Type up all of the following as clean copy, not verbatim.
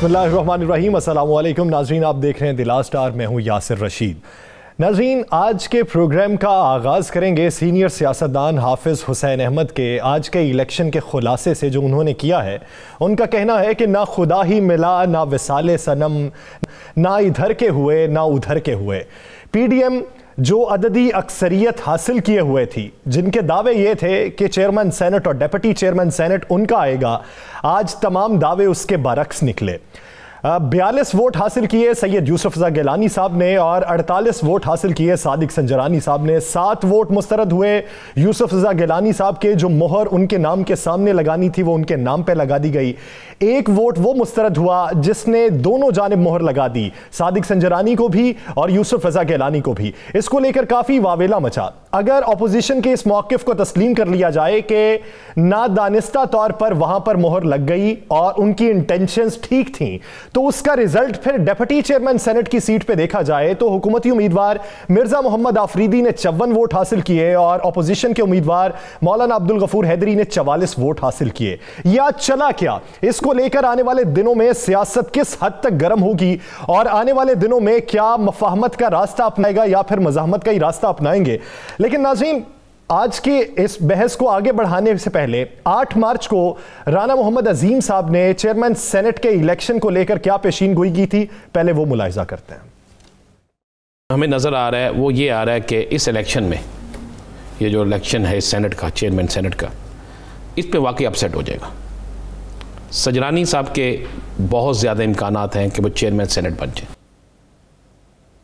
बिस्मिल्लाहिर्रहमानिर्रहीम, अस्सलामु अलैकुम नाज़रीन, आप देख रहे हैं द लास्ट स्टार। मैं हूं यासिर रशीद। नाज़रीन, आज के प्रोग्राम का आगाज़ करेंगे सीनियर सियासतदान हाफिज़ हुसैन अहमद के आज के इलेक्शन के खुलासे से, जो उन्होंने किया है। उनका कहना है कि ना खुदा ही मिला, ना विसाले सनम, ना इधर के हुए ना उधर के हुए। PDM जो अददी अक्सरियत हासिल किए हुए थी, जिनके दावे ये थे कि चेयरमैन सेनेट और डेप्यूटी चेयरमैन सेनेट उनका आएगा, आज तमाम दावे उसके बरक्स निकले। 42 वोट हासिल किए सैयद यूसुफ रज़ा गिलानी साहब ने और 48 वोट हासिल किए सादिक संजरानी साहब ने। 7 वोट मुस्तरद हुए यूसुफ रज़ा गिलानी साहब के, जो मोहर उनके नाम के सामने लगानी थी वो उनके नाम पे लगा दी गई। 1 वोट वो मुस्तरद हुआ जिसने दोनों जानिब मोहर लगा दी, सादिक संजरानी को भी और यूसुफ रज़ा गिलानी को भी। इसको लेकर काफ़ी वावेला मचा। अगर अपोजिशन के इस मौक़िफ़ को तस्लीम कर लिया जाए कि नादानिस्ता तौर पर वहां पर मोहर लग गई और उनकी इंटेंशंस ठीक थी, तो उसका रिजल्ट फिर डेप्यूटी चेयरमैन सेनेट की सीट पे देखा जाए तो हुकूमती उम्मीदवार मिर्जा मोहम्मद आफरीदी ने 54 वोट हासिल किए और अपोजिशन के उम्मीदवार मौलाना अब्दुल गफूर हैदरी ने 44 वोट हासिल किए। या चला क्या? इसको लेकर आने वाले दिनों में सियासत किस हद तक गर्म होगी और आने वाले दिनों में क्या मफाहमत का रास्ता अपनाएगा या फिर मज़ाहमत का ही रास्ता अपनाएंगे। लेकिन नाज़रीन, आज की इस बहस को आगे बढ़ाने से पहले 8 मार्च को राना मोहम्मद अजीम साहब ने चेयरमैन सेनेट के इलेक्शन को लेकर क्या पेशीन गोई की थी, पहले वो मुलाहिजा करते हैं। हमें नज़र आ रहा है, वो ये आ रहा है कि इस इलेक्शन में, ये जो इलेक्शन है सेनेट का, चेयरमैन सेनेट का, इस पे वाकई अपसेट हो जाएगा। संजरानी साहब के बहुत ज़्यादा इम्कानात हैं कि वो चेयरमैन सेनेट बन जाए।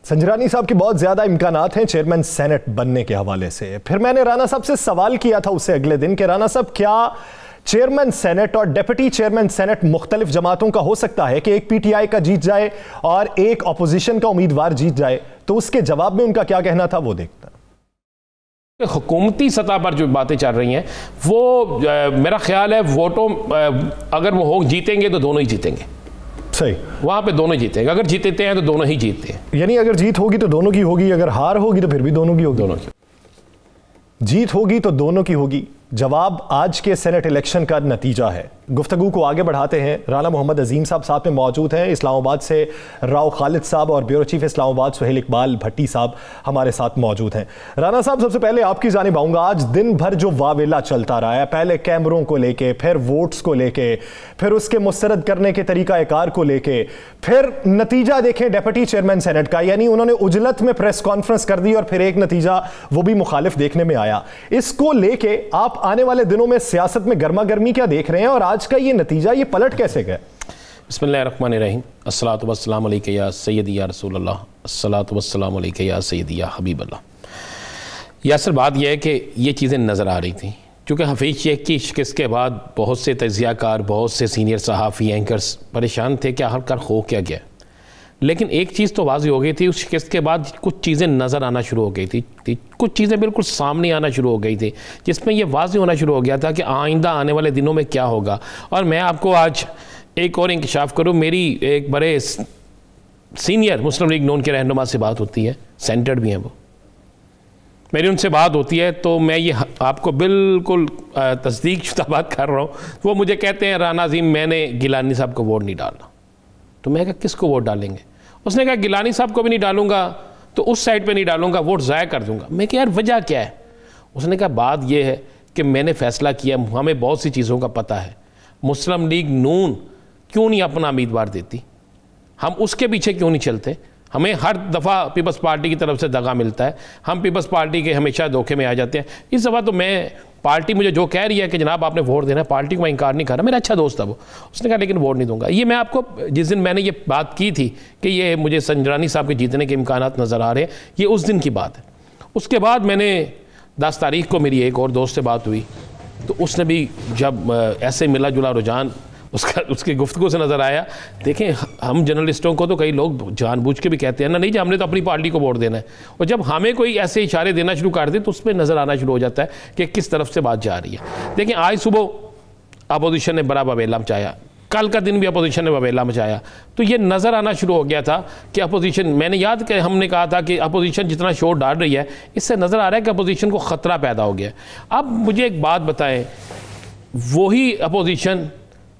संजरानी साहब के बहुत ज़्यादा इम्कानात हैं चेयरमैन सेनेट बनने के हवाले से। फिर मैंने राना साहब से सवाल किया था उससे अगले दिन कि राना साहब, क्या चेयरमैन सेनेट और डेप्यूटी चेयरमैन सेनेट मुख्तलिफ जमातों का हो सकता है कि एक PTI का जीत जाए और एक अपोजिशन का उम्मीदवार जीत जाए? तो उसके जवाब में उनका क्या कहना था वो देखता है। हुकूमती सतह पर जो बातें चल रही हैं वो मेरा ख्याल है वोटों, अगर वो हो जीतेंगे तो दोनों ही जीतेंगे। सही, वहां पे दोनों जीतेंगे। अगर जीतते हैं तो दोनों ही जीतते हैं। यानी अगर जीत होगी तो दोनों की होगी, अगर हार होगी तो फिर भी दोनों की होगी। दोनों की जीत होगी तो दोनों की होगी। जवाब आज के सेनेट इलेक्शन का नतीजा है। गुफ्तगू को आगे बढ़ाते हैं। राना मोहम्मद अजीम साहब में मौजूद हैं, इस्लामाबाद से राव खालिद साहब और ब्यूरो चीफ इस्लामाबाद सुहेल इकबाल भट्टी साहब हमारे साथ मौजूद हैं। राना साहब, सबसे पहले आपकी जानिब आऊँगा। आज दिन भर जो वावेला चलता रहा है, पहले कैमरों को लेके, फिर वोट्स को लेके, फिर उसके मुस्तरद करने के तरीक़ाकार को लेके, फिर नतीजा देखें डेप्यूटी चेयरमैन सेनेट का, यानी उन्होंने उजलत में प्रेस कॉन्फ्रेंस कर दी और फिर एक नतीजा वो भी मुखालिफ देखने में आया। इसको लेके आप आने वाले दिनों में सियासत में गर्मा गर्मी क्या देख रहे हैं और आज का ये नतीजा, ये पलट कैसे गया? बिस्मिल्लाहिर्रहमानिर्रहीम, अस्सलातु वस्सलामु अलैका या सय्यदी या रसूल अल्लाह, अस्सलातु वस्सलामु अलैका या सय्यदी या हबीब अल्लाह। यासर, बात यह है कि ये चीज़ें नज़र आ रही थी, क्योंकि हफीज़ शेख की शिकस्त के बाद बहुत से तजियाकार, बहुत से सीनियर सहाफ़ी, एंकर्स परेशान थे कि आखिरकार हो क्या गया। लेकिन एक चीज़ तो वाज़ी हो गई थी, उस शिकस्त के बाद कुछ चीज़ें नज़र आना शुरू हो गई थी, कुछ चीज़ें बिल्कुल सामने आना शुरू हो गई थी, जिसमें यह वाज़ी होना शुरू हो गया था कि आइंदा आने वाले दिनों में क्या होगा। और मैं आपको आज एक और इंकशाफ करूँ, मेरी एक बड़े सीनियर मुस्लिम लीग नून के रहनुमा से बात होती है, सेंटर्ड भी हैं वो, मेरी उनसे बात होती है तो मैं ये आपको बिल्कुल तस्दीक शुदा बात कर रहा हूँ। वो मुझे कहते हैं, राना अज़ीम, मैंने गिलानी साहब को वोट नहीं डालना। तो मैं कहा, किसको वोट डालेंगे? उसने कहा, गिलानी साहब को भी नहीं डालूंगा तो उस साइड पे नहीं डालूंगा, वोट ज़ाया कर दूंगा। मैं कहा, यार वजह क्या है? उसने कहा, बात यह है कि मैंने फ़ैसला किया, हमें बहुत सी चीज़ों का पता है, मुस्लिम लीग नून क्यों नहीं अपना उम्मीदवार देती, हम उसके पीछे क्यों नहीं चलते। हमें हर दफ़ा पीपल्स पार्टी की तरफ से दगा मिलता है, हम पीपल्स पार्टी के हमेशा धोखे में आ जाते हैं। इस दफ़ा तो मैं, पार्टी मुझे जो कह रही है कि जनाब आपने वोट देना है, पार्टी को मैं इनकार नहीं कर रहा, मेरा अच्छा दोस्त था वो, उसने कहा लेकिन वोट नहीं दूंगा। ये मैं आपको, जिस दिन मैंने ये बात की थी कि ये मुझे संजरानी साहब के जीतने के इम्कानात नज़र आ रहे हैं, ये उस दिन की बात है। उसके बाद मैंने 10 तारीख को मेरी एक और दोस्त से बात हुई, तो उसने भी जब ऐसे मिला जुला रुझान उसकी गुफ्तगू से नज़र आया। देखें, हम जर्नलिस्टों को तो कई लोग जानबूझ के भी कहते हैं ना, नहीं जी हमने तो अपनी पार्टी को वोट देना है, और जब हमें कोई ऐसे इशारे देना शुरू कर दे तो उसमें नज़र आना शुरू हो जाता है कि किस तरफ से बात जा रही है। देखें, आज सुबह अपोजिशन ने बड़ा बवेला मचाया, कल का दिन भी अपोजिशन ने बवेला मचाया, तो ये नज़र आना शुरू हो गया था कि अपोजिशन, मैंने याद कि हमने कहा था कि अपोजिशन जितना शोर डाल रही है, इससे नज़र आ रहा है कि अपोजिशन को ख़तरा पैदा हो गया। अब मुझे एक बात बताएं, वही अपोजिशन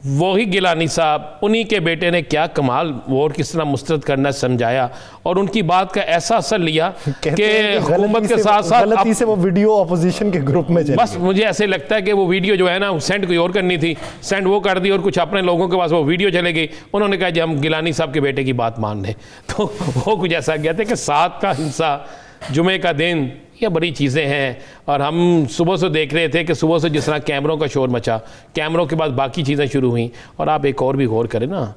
वही गिलानी साहब, उन्हीं के बेटे ने क्या कमाल वोट किस तरह मुस्तरद करना समझाया और उनकी बात का ऐसा असर लिया कि हुकूमत के साथ साथ गलती से वो वीडियो अपोजिशन के ग्रुप में बस मुझे ऐसे लगता है कि वो वीडियो जो है ना सेंड कोई और करनी थी, सेंड वो कर दी और कुछ अपने लोगों के पास वो वीडियो चले गई। उन्होंने कहा जी हम गिलानी साहब के बेटे की बात मान लें, तो वो कुछ ऐसा गया था कि 7 का हिंसा, जुमे का दिन, ये बड़ी चीज़ें हैं। और हम सुबह से देख रहे थे कि सुबह से जिस तरह कैमरों का शोर मचा, कैमरों के बाद बाकी चीज़ें शुरू हुई। और आप एक और भी गौर करें ना,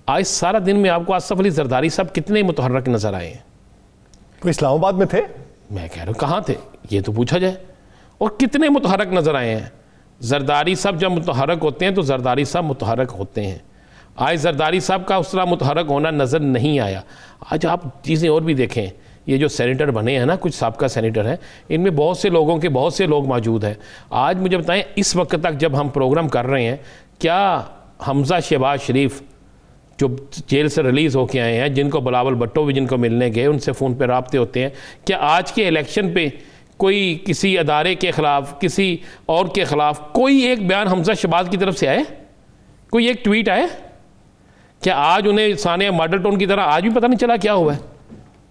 आज सारा दिन में आपको आसफ अली जरदारी साहब कितने मुतहर्रक नज़र आए हैं। वो इस्लामाबाद में थे, मैं कह रहा हूँ कहाँ थे ये तो पूछा जाए, और कितने मुतहर्रक नज़र आए हैं। जरदारी साहब जब मुतहर्रक होते हैं तो जरदारी साहब मुतहर्रक होते हैं। आज जरदारी साहब का उस तरह मुतहर्रक होना नज़र नहीं आया। आज आप चीज़ें और भी देखें, ये जो सेनेटर बने हैं ना, कुछ साबका सेनेटर हैं, इनमें बहुत से लोगों के बहुत से लोग मौजूद हैं। आज मुझे बताएं, इस वक्त तक जब हम प्रोग्राम कर रहे हैं, क्या हमज़ा शहबाज शरीफ जो जेल से रिलीज़ होके आए हैं, जिनको बिलावल भुट्टो भी जिनको मिलने गए, उनसे फ़ोन पे राब्ते होते हैं, क्या आज के इलेक्शन पे कोई किसी अदारे के ख़िलाफ़, किसी और के ख़िलाफ़ कोई एक बयान हमज़ा शहबाज की तरफ से आए, कोई एक ट्वीट आए? क्या आज उन्हें सानिया मॉडल टाउन की तरह आज भी पता नहीं चला क्या हुआ है?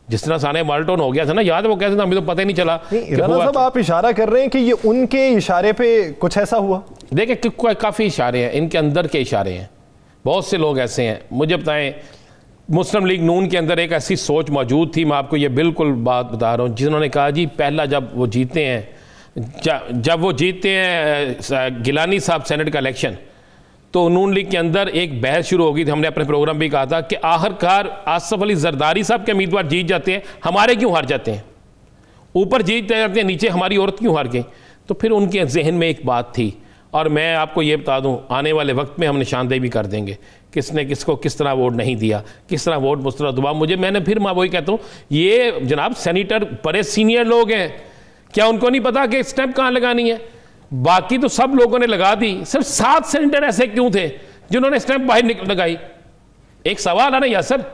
जिस तरह सानिया मॉडल टाउन हो गया था ना, याद है वो कहते थे हमें तो पता ही नहीं चला। राना साहब आप इशारा कर रहे हैं कि ये उनके इशारे पे कुछ ऐसा हुआ? देखिए काफ़ी इशारे हैं, इनके अंदर के इशारे हैं। बहुत से लोग ऐसे हैं, मुझे बताएं, मुस्लिम लीग नून के अंदर एक ऐसी सोच मौजूद थी, मैं आपको ये बिल्कुल बात बता रहा हूँ, जिन्होंने कहा जी पहला जब वो जीते हैं गिलानी साहब सेनेट का इलेक्शन, तो नून लीग के अंदर एक बहस शुरू हो गई थी। हमने अपने प्रोग्राम भी कहा था कि आखिरकार आसफ अली जरदारी साहब के उम्मीदवार जीत जाते हैं, हमारे क्यों हार जाते हैं? ऊपर जीत जाते हैं, नीचे हमारी औरत क्यों हार गई? तो फिर उनके जहन में एक बात थी, और मैं आपको ये बता दूं, आने वाले वक्त में हम निशानदेही भी कर देंगे किसने किसको किस तरह वोट नहीं दिया, किस तरह वोट मुस्तरद हुआ। मैं वही कहता हूँ, ये जनाब सेनेटर बड़े सीनियर लोग हैं, क्या उनको नहीं पता कि स्टैंप कहाँ लगानी है? बाकी तो सब लोगों ने लगा दी, सिर्फ 7 सेनेटर ऐसे क्यों थे जिन्होंने स्टैंप बाहर लगाई? एक सवाल है ना यासर,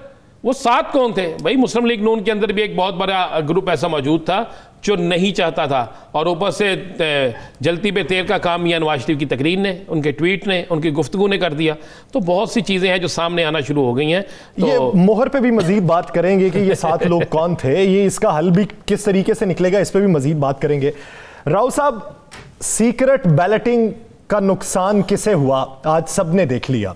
वो 7 कौन थे भाई? मुस्लिम लीग नून के अंदर भी एक बहुत बड़ा ग्रुप ऐसा मौजूद था जो नहीं चाहता था, और ऊपर से जलती पे तेल का काम मियां नवाज शरीफ की तकरीर ने, उनके ट्वीट ने, उनकी गुफ्तगू ने कर दिया। तो बहुत सी चीज़ें हैं जो सामने आना शुरू हो गई हैं। तो ये मोहर पे भी मजीद बात करेंगे कि ये 7 लोग कौन थे, ये इसका हल भी किस तरीके से निकलेगा, इस पर भी मजीद बात करेंगे। राव साहब, सीक्रेट बैलेटिंग का नुकसान किसे हुआ आज सबने देख लिया।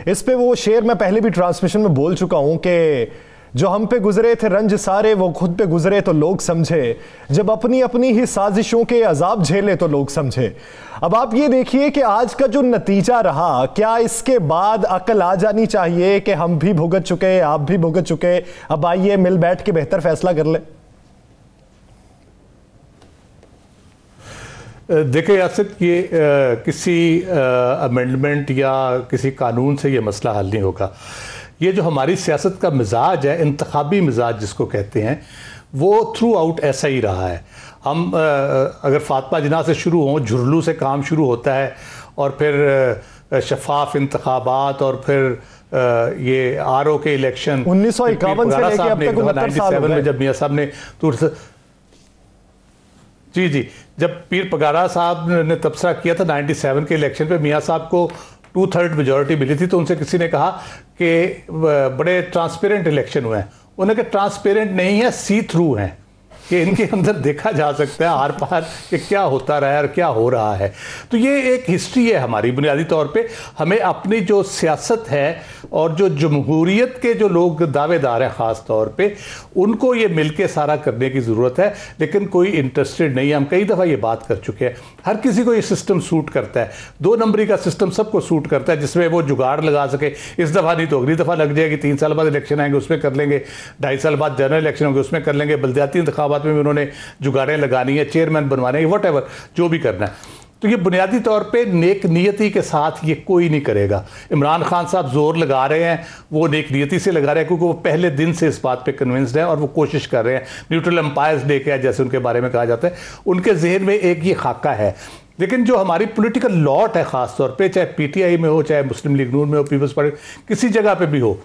इस पे वो शेर मैं पहले भी ट्रांसमिशन में बोल चुका हूं कि जो हम पे गुजरे थे रंज सारे वो खुद पे गुजरे तो लोग समझे, जब अपनी अपनी ही साजिशों के अजाब झेले तो लोग समझे। अब आप ये देखिए कि आज का जो नतीजा रहा, क्या इसके बाद अकल आ जानी चाहिए कि हम भी भुगत चुके, आप भी भुगत चुके, अब आइए मिल बैठ के बेहतर फैसला कर ले? देखिए यासिर, ये किसी अमेंडमेंट या किसी कानून से ये मसला हल नहीं होगा। ये जो हमारी सियासत का मिजाज है, इंतखाबी मिजाज जिसको कहते हैं, वो थ्रू आउट ऐसा ही रहा है। हम अगर फातिमा जिन्ना से शुरू हों, झुरलू से काम शुरू होता है, और फिर शफाफ इंतखाबात, और फिर ये RO के इलेक्शन 1951 से लेकर अब तक 97 में जब मियाँ साहब ने जी जब पीर पगारा साहब ने तबसरा किया था 97 के इलेक्शन पे, मियाँ साहब को 2/3 मेजॉरिटी मिली थी, तो उनसे किसी ने कहा कि बड़े ट्रांसपेरेंट इलेक्शन हुए हैं। उन्होंने कहा ट्रांसपेरेंट नहीं है, सी थ्रू हैं, कि इनके अंदर देखा जा सकता है आर पार कि क्या होता रहा है और क्या हो रहा है। तो ये एक हिस्ट्री है हमारी। बुनियादी तौर पे हमें अपनी जो सियासत है और जो जमहूरियत के जो लोग दावेदार हैं ख़ास तौर पे, उनको ये मिलके सारा करने की ज़रूरत है, लेकिन कोई इंटरेस्टेड नहीं है। हम कई दफ़ा ये बात कर चुके हैं, हर किसी को ये सिस्टम सूट करता है। 2 नंबरी का सिस्टम सबको सूट करता है, जिसमें वो जुगाड़ लगा सके, इस दफ़ा नहीं तो अगली दफ़ा लग जाएगी, 3 साल बाद इलेक्शन आएंगे उसमें कर लेंगे, 2.5 साल बाद जनरल इलेक्शन होंगे उसमें कर लेंगे, बल्दियाती इंतखाबात में भी उन्होंने जुगाड़ें लगानी है, चेयरमैन बनवाने हैं, व्हाटएवर जो भी करना है। तो ये बुनियादी तौर पे नेक नियति के साथ ये कोई नहीं करेगा। इमरान खान साहब जोर लगा रहे हैं, वो नेक नियति से लगा रहे हैं, क्योंकि वो पहले दिन से इस बात पे कन्विंस्ड हैं और वो कोशिश कर रहे हैं। न्यूट्रल एम्पायर्स डे के जैसे उनके बारे में कहा जाता है, उनके जहन में एक ये खाका है। लेकिन जो हमारी पॉलिटिकल लॉट है ख़ास तौर पे, चाहे PTI में हो, चाहे मुस्लिम लीग नून में हो, पीपल्स पार्टी किसी जगह पे भी हो,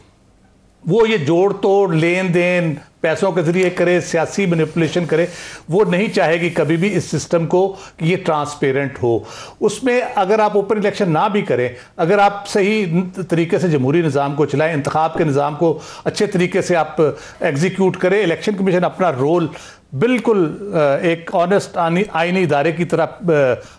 वो ये जोड़ तोड़, लेन देन, पैसों के जरिए करे, सियासी मैनिपुलेशन करे, वो नहीं चाहेगी कभी भी इस सिस्टम को कि ये ट्रांसपेरेंट हो। उसमें अगर आप ओपन इलेक्शन ना भी करें, अगर आप सही तरीके से जमहूरी निज़ाम को चलाएं, इंतखाब के निज़ाम को अच्छे तरीके से आप एग्जीक्यूट करें, इलेक्शन कमीशन अपना रोल बिल्कुल एक ऑनेस्ट आईनी इदारे की तरह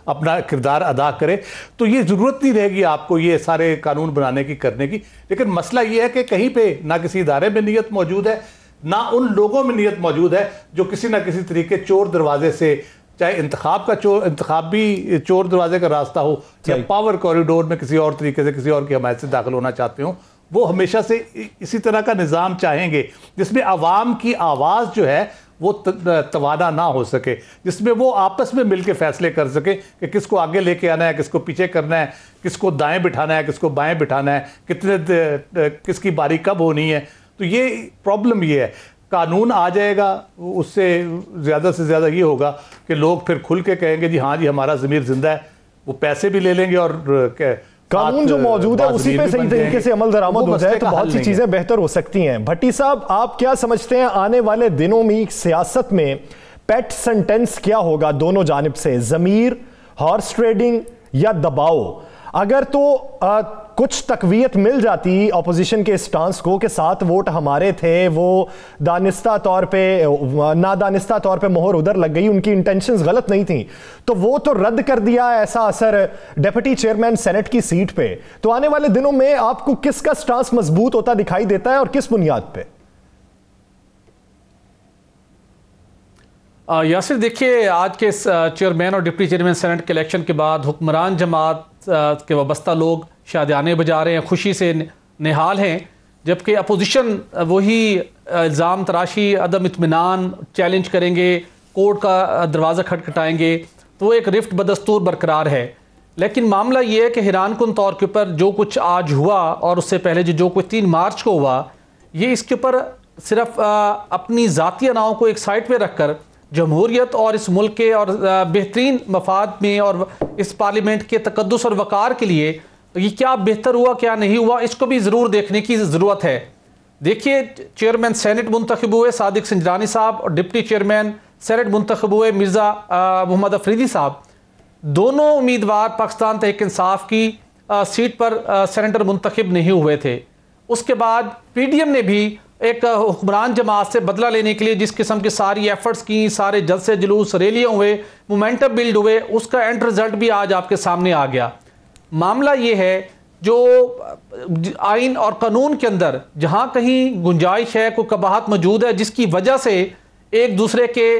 अपना किरदार अदा करे, तो ये ज़रूरत नहीं रहेगी आपको ये सारे कानून बनाने की, करने की। लेकिन मसला ये है कि कहीं पे ना किसी इदारे में नीयत मौजूद है, ना उन लोगों में नीयत मौजूद है जो किसी ना किसी तरीके चोर दरवाजे से, चाहे इंतखाब भी चोर दरवाजे का रास्ता हो या पावर कॉरिडोर में किसी और तरीके से किसी और की हमायत से दाखिल होना चाहते हो, वो हमेशा से इसी तरह का निज़ाम चाहेंगे जिसमें आवाम की आवाज़ जो है वो तवाना ना हो सके, जिसमें वो आपस में मिलकर फैसले कर सके कि किसको आगे लेके आना है, किसको पीछे करना है, किसको दाएं बिठाना है, किसको बाएं बिठाना है, किसकी बारी कब होनी है। तो ये प्रॉब्लम ये है, कानून आ जाएगा, उससे ज़्यादा से ज़्यादा ये होगा कि लोग फिर खुल के कहेंगे जी हाँ जी हमारा ज़मीर जिंदा है, वो पैसे भी ले लेंगे और कानून जो मौजूद है उसी पे सही तरीके से अमल दरामद हो जाए तो बहुत सी चीजें बेहतर हो सकती हैं। भट्टी साहब, आप क्या समझते हैं आने वाले दिनों में सियासत में पेट सेंटेंस क्या होगा दोनों जानिब से, ज़मीर, हॉर्स ट्रेडिंग या दबाव? अगर तो कुछ तकवीयत मिल जाती ऑपोजिशन के स्टांस को कि 7 वोट हमारे थे, वो दानिस्ता तौर पे, नादानिस्ता तौर पे मोहर उधर लग गई, उनकी इंटेंशंस गलत नहीं थी, तो वो तो रद्द कर दिया ऐसा असर डेप्यूटी चेयरमैन सेनेट की सीट पे, तो आने वाले दिनों में आपको किसका स्टांस मजबूत होता दिखाई देता है और किस बुनियाद पे? यासिर, देखिए आज के चेयरमैन और डिप्टी चेयरमैन सेनेट के इलेक्शन के बाद हुक्मरान जमात के वाबस्ता लोग शादियाने बजा रहे हैं, खुशी से निहाल हैं, जबकि अपोजिशन वही इल्ज़ाम तराशी, अदम इत्मीनान चैलेंज करेंगे, कोर्ट का दरवाज़ा खटखटाएंगे, तो एक रिफ्ट बदस्तूर बरकरार है। लेकिन मामला ये है कि हैरानकुन तौर के ऊपर जो कुछ आज हुआ और उससे पहले जो कुछ 3 मार्च को हुआ, ये इसके ऊपर सिर्फ अपनी ज़ाती अनाओं को एक साइड पर रख कर जमहूरियत और इस मुल्क के और बेहतरीन मफाद में और इस पार्लियामेंट के तकद्दुस और वक़ार के लिए ये क्या बेहतर हुआ क्या नहीं हुआ, इसको भी ज़रूर देखने की ज़रूरत है। देखिए, चेयरमैन सेनेट मुंतखब हुए सादिक संजरानी साहब और डिप्टी चेयरमैन सेनेट मुंतखब हुए मिर्ज़ा मोहम्मद अफरीदी साहब, दोनों उम्मीदवार पाकिस्तान तहरीक इंसाफ की सीट पर सेनेटर मुंतखब नहीं हुए थे। उसके बाद PDM ने भी एक हुक्मरान जमात से बदला लेने के लिए जिस किस्म की सारी एफर्ट्स की, सारे जलसे जुलूस रैलियाँ हुए, मोमेंटम बिल्ड हुए, उसका एंड रिजल्ट भी आज आपके सामने आ गया। मामला ये है, जो आइन और कानून के अंदर जहाँ कहीं गुंजाइश है, कोई कबाहत मौजूद है जिसकी वजह से एक दूसरे के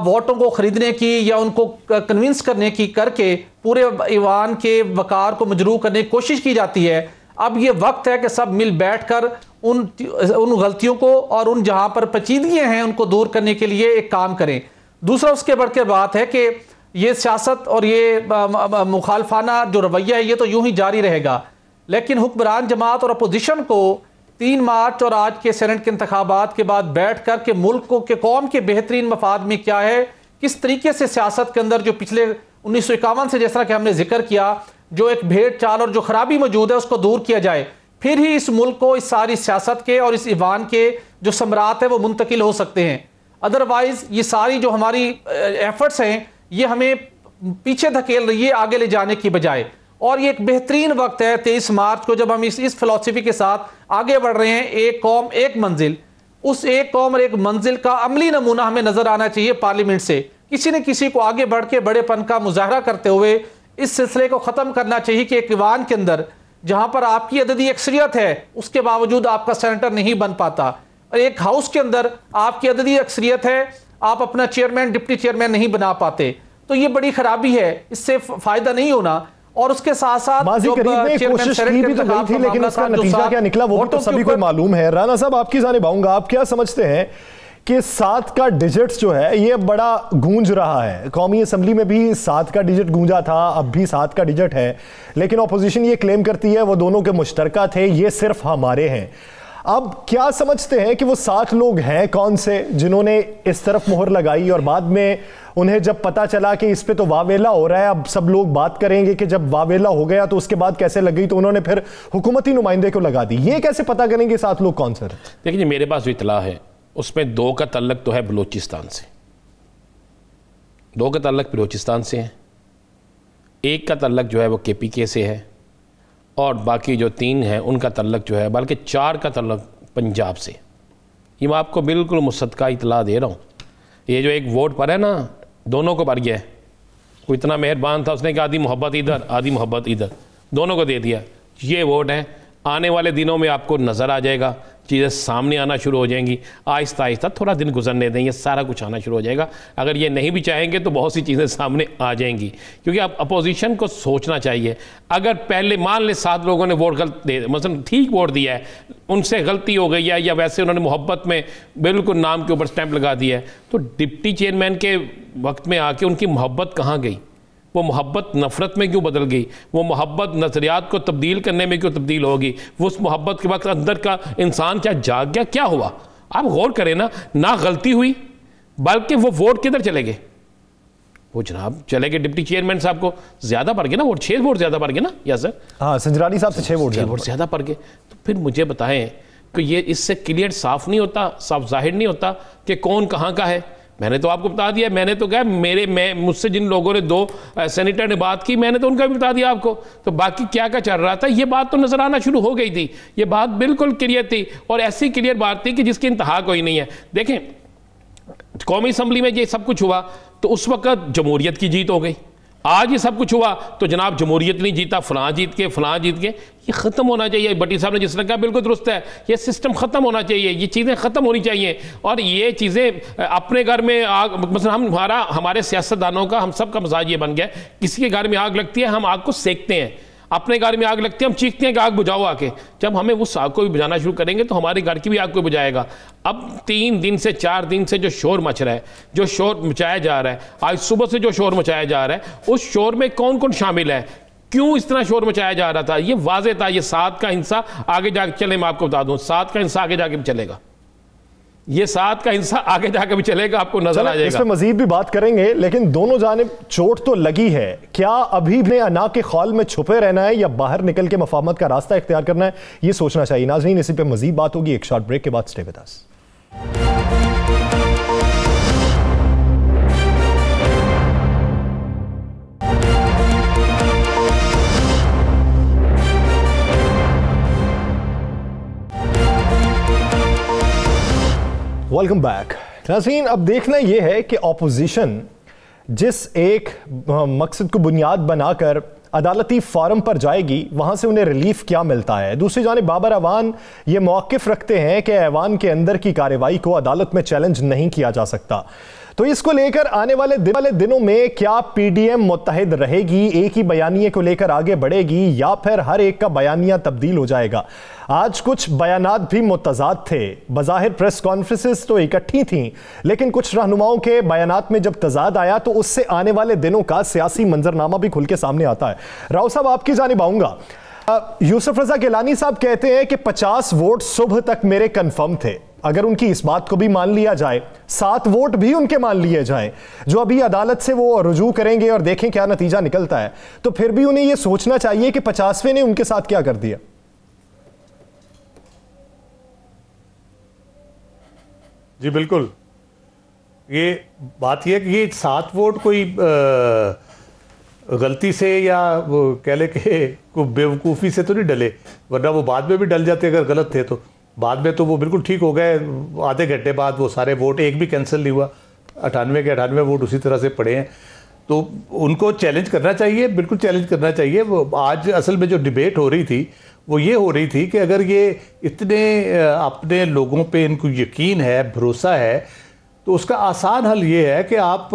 वोटों को खरीदने की या उनको कन्विंस करने की करके पूरे ईवान के वकार को मजरूह करने की कोशिश की जाती है, अब ये वक्त है कि सब मिल बैठकर उन गलतियों को और उन जहां पर पेचीदगियां हैं उनको दूर करने के लिए एक काम करें। दूसरा उसके बढ़ के बात है कि ये सियासत और ये मुखालफाना जो रवैया है ये तो यूं ही जारी रहेगा, लेकिन हुक्मरान जमात और अपोजिशन को 3 मार्च और आज के सेनेट के इंतखाबात के बाद बैठ कर के मुल्क को के कौम के बेहतरीन मफाद में क्या है, किस तरीके से सियासत के अंदर जो पिछले 1951 से जैसा कि हमने जिक्र किया जो एक भेड़ चाल और जो खराबी मौजूद है उसको दूर किया जाए, फिर ही इस मुल्क को इस सारी सियासत के और इस ईवान के जो सम्राट है वो मुंतकिल हो सकते हैं। अदरवाइज ये सारी जो हमारी एफर्ट्स हैं ये हमें पीछे धकेल रही है आगे ले जाने की बजाय, और ये एक बेहतरीन वक्त है 23 मार्च को जब हम इस फिलॉसफी के साथ आगे बढ़ रहे हैं, एक कौम एक मंजिल। उस एक कौम और एक मंजिल का अमली नमूना हमें नजर आना चाहिए पार्लियामेंट से, किसी न किसी को आगे बढ़ के बड़ेपन का मुजाहरा करते हुए इस सिलसिले को ख़त्म करना चाहिए कि एक ईवान के अंदर जहां पर आपकी अददी अक्सरियत है उसके बावजूद आपका सेनेटर नहीं बन पाता, और एक हाउस के अंदर आपकी अददी अक्सरियत है आप अपना चेयरमैन डिप्टी चेयरमैन नहीं बना पाते, तो ये बड़ी खराबी है, इससे फायदा नहीं होना। और उसके साथ साथ कोशिश की भी तो गई थी, लेकिन उसका नतीजा क्या निकला वो तो सभी को मालूम है। राना साहब, आपकी जानिब आऊंगा, आप क्या समझते हैं कि 7 का डिजिट्स जो है ये बड़ा गूंज रहा है, कौमी असम्बली में भी 7 का डिजिट गूंजा था, अब भी 7 का डिजिट है, लेकिन ऑपोजिशन ये क्लेम करती है वो दोनों के मुश्तरका थे, ये सिर्फ हमारे हैं। अब क्या समझते हैं कि वो 7 लोग हैं कौन से जिन्होंने इस तरफ मोहर लगाई, और बाद में उन्हें जब पता चला कि इस पे तो वावेला हो रहा है, अब सब लोग बात करेंगे कि जब वावेला हो गया तो उसके बाद कैसे लग गई, तो उन्होंने फिर हुकूमती नुमाइंदे को लगा दी, ये कैसे पता करेंगे 7 लोग कौन से? देखिए, मेरे पास जो इतला है उसमें 2 का तल्लक तो है बलूचिस्तान से, 2 का तल्लक बलूचिस्तान से है, 1 का तल्लक जो है वो KPK से है, और बाकी जो 3 हैं उनका तल्लक जो है, बल्कि 4 का तल्लक पंजाब से। ये मैं आपको बिल्कुल मुसद्दका इतला दे रहा हूँ। ये जो एक वोट पर है ना, दोनों को भर गया है। कोई इतना मेहरबान था, उसने कहा आधी मोहब्बत इधर आधी मोहब्बत इधर, दोनों को दे दिया। ये वोट है। आने वाले दिनों में आपको नज़र आ जाएगा, चीज़ें सामने आना शुरू हो जाएंगी। आहिस्ता आहिस्ता थोड़ा दिन गुजरने दें, ये सारा कुछ आना शुरू हो जाएगा। अगर ये नहीं भी चाहेंगे तो बहुत सी चीज़ें सामने आ जाएंगी, क्योंकि अब अपोजिशन को सोचना चाहिए। अगर पहले मान ले 7 लोगों ने वोट गलत दे, मतलब ठीक वोट दिया है, उनसे गलती हो गई है या वैसे उन्होंने मोहब्बत में बिल्कुल नाम के ऊपर स्टैंप लगा दिया है, तो डिप्टी चेयरमैन के वक्त में आके उनकी मोहब्बत कहाँ गई? वो मोहब्बत नफ़रत में क्यों बदल गई? वो मोहब्बत नज़रियात को तब्दील करने में क्यों तब्दील होगी? वो उस मोहब्बत के वक्त अंदर का इंसान क्या जाग गया? क्या हुआ? आप गौर करें ना गलती हुई, बल्कि वो वोट किधर चले गए? वो जनाब चले गए डिप्टी चेयरमैन साहब को ज़्यादा पड़ गए ना वोट, 6 वोट ज़्यादा पड़ गए ना। या सर हाँ, संजरानी साहब से 6 वोट ज़्यादा पड़ गए। तो फिर मुझे बताएं कि ये इससे क्लियर साफ नहीं होता, साफ जाहिर नहीं होता कि कौन कहाँ का है? मैंने तो आपको बता दिया, मैंने तो कहा मुझसे जिन लोगों ने 2 सेनेटर ने बात की, मैंने तो उनका भी बता दिया आपको। तो बाकी क्या क्या चल रहा था, ये बात तो नजर आना शुरू हो गई थी। ये बात बिल्कुल क्लियर थी, और ऐसी क्लियर बात थी कि जिसकी इंतहा कोई नहीं है। देखें, कौमी असम्बली में ये सब कुछ हुआ तो उस वक्त जमहूरियत की जीत हो गई। आज ये सब कुछ हुआ तो जनाब जमहूरियत नहीं जीता, फलां जीत के फलां जीत के। ये ख़त्म होना चाहिए। भट्टी साहब ने जिस तरह कहा बिल्कुल दुरुस्त है, ये सिस्टम ख़त्म होना चाहिए, ये चीज़ें ख़त्म होनी चाहिए। और ये चीज़ें अपने घर में आग, मतलब हमारे सियासतदानों का, हम सब का मजाज ये बन गया, किसी के घर में आग लगती है हम आग को सेकते हैं, अपने घर में आग लगती है हम चीखते हैं कि आग बुझाओ आके। जब हमें उस आग को भी बुझाना शुरू करेंगे तो हमारे घर की भी आग को बुझाएगा। अब 3 दिन से 4 दिन से जो शोर मच रहा है, जो शोर मचाया जा रहा है, आज सुबह से जो शोर मचाया जा रहा है, उस शोर में कौन कौन शामिल है, क्यों इस तरह शोर मचाया जा रहा था? ये वाज़ेह था। ये 7 का हिस्सा आगे जाके चले, मैं आपको बता दूं, 7 का हिस्सा आगे जाके भी चलेगा। ये 7 का हिस्सा आगे जाकर भी चलेगा, आपको नजर आ जाएगा। इस पे मजीद भी बात करेंगे, लेकिन दोनों जानिब चोट तो लगी है। क्या अभी भी अना के खौल में छुपे रहना है या बाहर निकल के मफाहमत का रास्ता इख्तियार करना है, ये सोचना चाहिए। नाज़रीन, इसी पे मजीद बात होगी एक शॉर्ट ब्रेक के बाद। Stay with us. Welcome back. नाज़रीन, अब देखना यह है कि ऑपोजिशन जिस एक मकसद को बुनियाद बनाकर अदालती फार्म पर जाएगी, वहां से उन्हें रिलीफ क्या मिलता है। दूसरी जानिब बाबर अवान ये मौक़िफ़ रखते हैं कि ऐवान के अंदर की कार्रवाई को अदालत में चैलेंज नहीं किया जा सकता। तो इसको लेकर आने वाले दिनों में क्या PDM मुत्तहिद रहेगी, एक ही बयानिए को लेकर आगे बढ़ेगी, या फिर हर एक का बयानिया तब्दील हो जाएगा? आज कुछ बयानात भी मुतजाद थे। बज़ाहिर प्रेस कॉन्फ्रेंसेस तो इकट्ठी थीं, लेकिन कुछ रहनुमाओं के बयानात में जब तजाद आया तो उससे आने वाले दिनों का सियासी मंजरनामा भी खुल के सामने आता है। राव साहब, आपकी जानिब आऊंगा। यूसुफ रजा गिलानी साहब कहते हैं कि 50 वोट सुबह तक मेरे कंफर्म थे। अगर उनकी इस बात को भी मान लिया जाए, 7 वोट भी उनके मान लिए जाएं, जो अभी अदालत से वो रुजू करेंगे और देखें क्या नतीजा निकलता है, तो फिर भी उन्हें यह सोचना चाहिए कि 50वें ने उनके साथ क्या कर दिया। जी बिल्कुल, ये बात यह कि ये 7 वोट कोई गलती से या वो कह ले कि कोई बेवकूफ़ी से तो नहीं डले, वरना वो बाद में भी डल जाते अगर गलत थे तो। बाद में तो वो बिल्कुल ठीक हो गए। आधे घंटे बाद वो सारे वोट, एक भी कैंसिल नहीं हुआ। 98 के 98 वोट उसी तरह से पड़े हैं। तो उनको चैलेंज करना चाहिए, बिल्कुल चैलेंज करना चाहिए। वो आज असल में जो डिबेट हो रही थी वो ये हो रही थी कि अगर ये इतने अपने लोगों पे इनको यकीन है, भरोसा है, तो उसका आसान हल ये है कि आप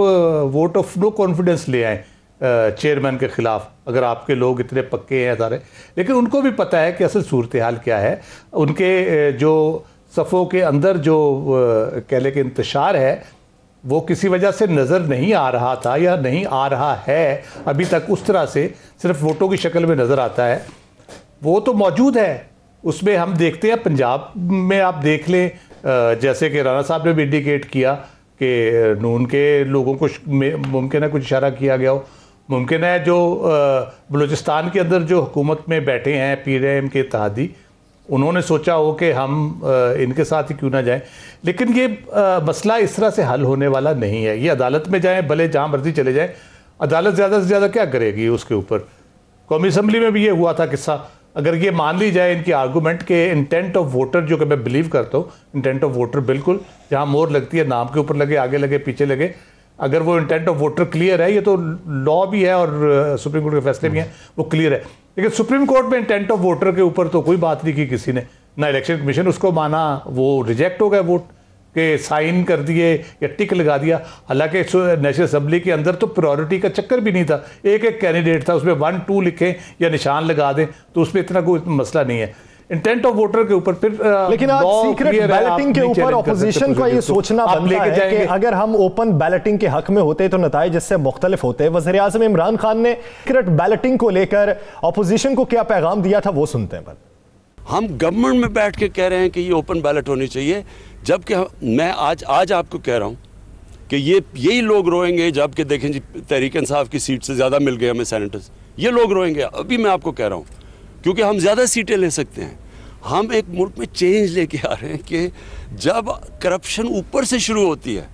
वोट ऑफ नो कॉन्फिडेंस ले आएँ चेयरमैन के ख़िलाफ़, अगर आपके लोग इतने पक्के हैं सारे। लेकिन उनको भी पता है कि असल सूरत हाल क्या है। उनके जो सफ़ों के अंदर जो कह लें कि इंतशार है, वो किसी वजह से नज़र नहीं आ रहा था या नहीं आ रहा है अभी तक उस तरह से, सिर्फ वोटों की शक्ल में नज़र आता है। वो तो मौजूद है, उसमें हम देखते हैं। पंजाब में आप देख लें, जैसे कि राणा साहब ने भी इंडिकेट किया कि नून के लोगों को मुमकिन है कुछ इशारा किया गया हो। मुमकिन है जो बलूचिस्तान के अंदर जो हुकूमत में बैठे हैं PDM के इत्तेहादी, उन्होंने सोचा हो कि हम इनके साथ ही क्यों ना जाएं, लेकिन ये मसला इस तरह से हल होने वाला नहीं है। ये अदालत में जाएं, भले जहाँ मर्जी चले जाएं, अदालत ज़्यादा से ज़्यादा क्या करेगी उसके ऊपर। कौमी असम्बली में भी ये हुआ था किस्सा। अगर ये मान ली जाए इनकी आर्गूमेंट के इंटेंट ऑफ वोटर, जो कि मैं बिलीव करता हूँ, इंटेंट ऑफ वोटर बिल्कुल जहाँ मोहर लगती है, नाम के ऊपर लगे, आगे लगे, पीछे लगे, अगर वो इंटेंट ऑफ वोटर क्लियर है, ये तो लॉ भी है और सुप्रीम कोर्ट के फैसले भी हैं, वो क्लियर है। लेकिन सुप्रीम कोर्ट में इंटेंट ऑफ वोटर के ऊपर तो कोई बात नहीं की किसी ने, ना इलेक्शन कमीशन उसको माना, वो रिजेक्ट हो गया वोट के, साइन कर दिए या टिक लगा दिया। हालांकि नेशनल असम्बली के अंदर तो प्रायोरिटी का चक्कर भी नहीं था, एक एक कैंडिडेट था, उसमें 1 2 लिखें या निशान लगा दें, तो उसमें इतना कोई मसला नहीं है। इंटेंट ऑफ वोटर के ऊपर फिर लेकिन आज सीक्रेट बैलेटिंग के ऊपर ऑपोजिशन का ये सोचना बनता है कि अगर हम ओपन बैलेटिंग के हक में होते तो नताइज इससे मुख्तलिफ होते। वज़ीर-ए-आज़म इमरान खान ने सीक्रेट बैलेटिंग को लेकर ऑपोजिशन को क्या पैगाम दिया था, वो सुनते हैं। हम गवर्नमेंट में बैठ के कह रहे हैं कि ये ओपन बैलेट होनी चाहिए, जबकि मैं आज आपको कह रहा हूँ कि यही लोग रोएंगे जबकि देखें जी तहरीक इंसाफ की सीट से ज़्यादा मिल गए हमें सेनेटर्स, ये लोग रोएंगे। अभी मैं आपको कह रहा हूँ क्योंकि हम ज़्यादा सीटें ले सकते हैं। हम एक मुल्क में चेंज लेके आ रहे हैं कि जब करप्शन ऊपर से शुरू होती है,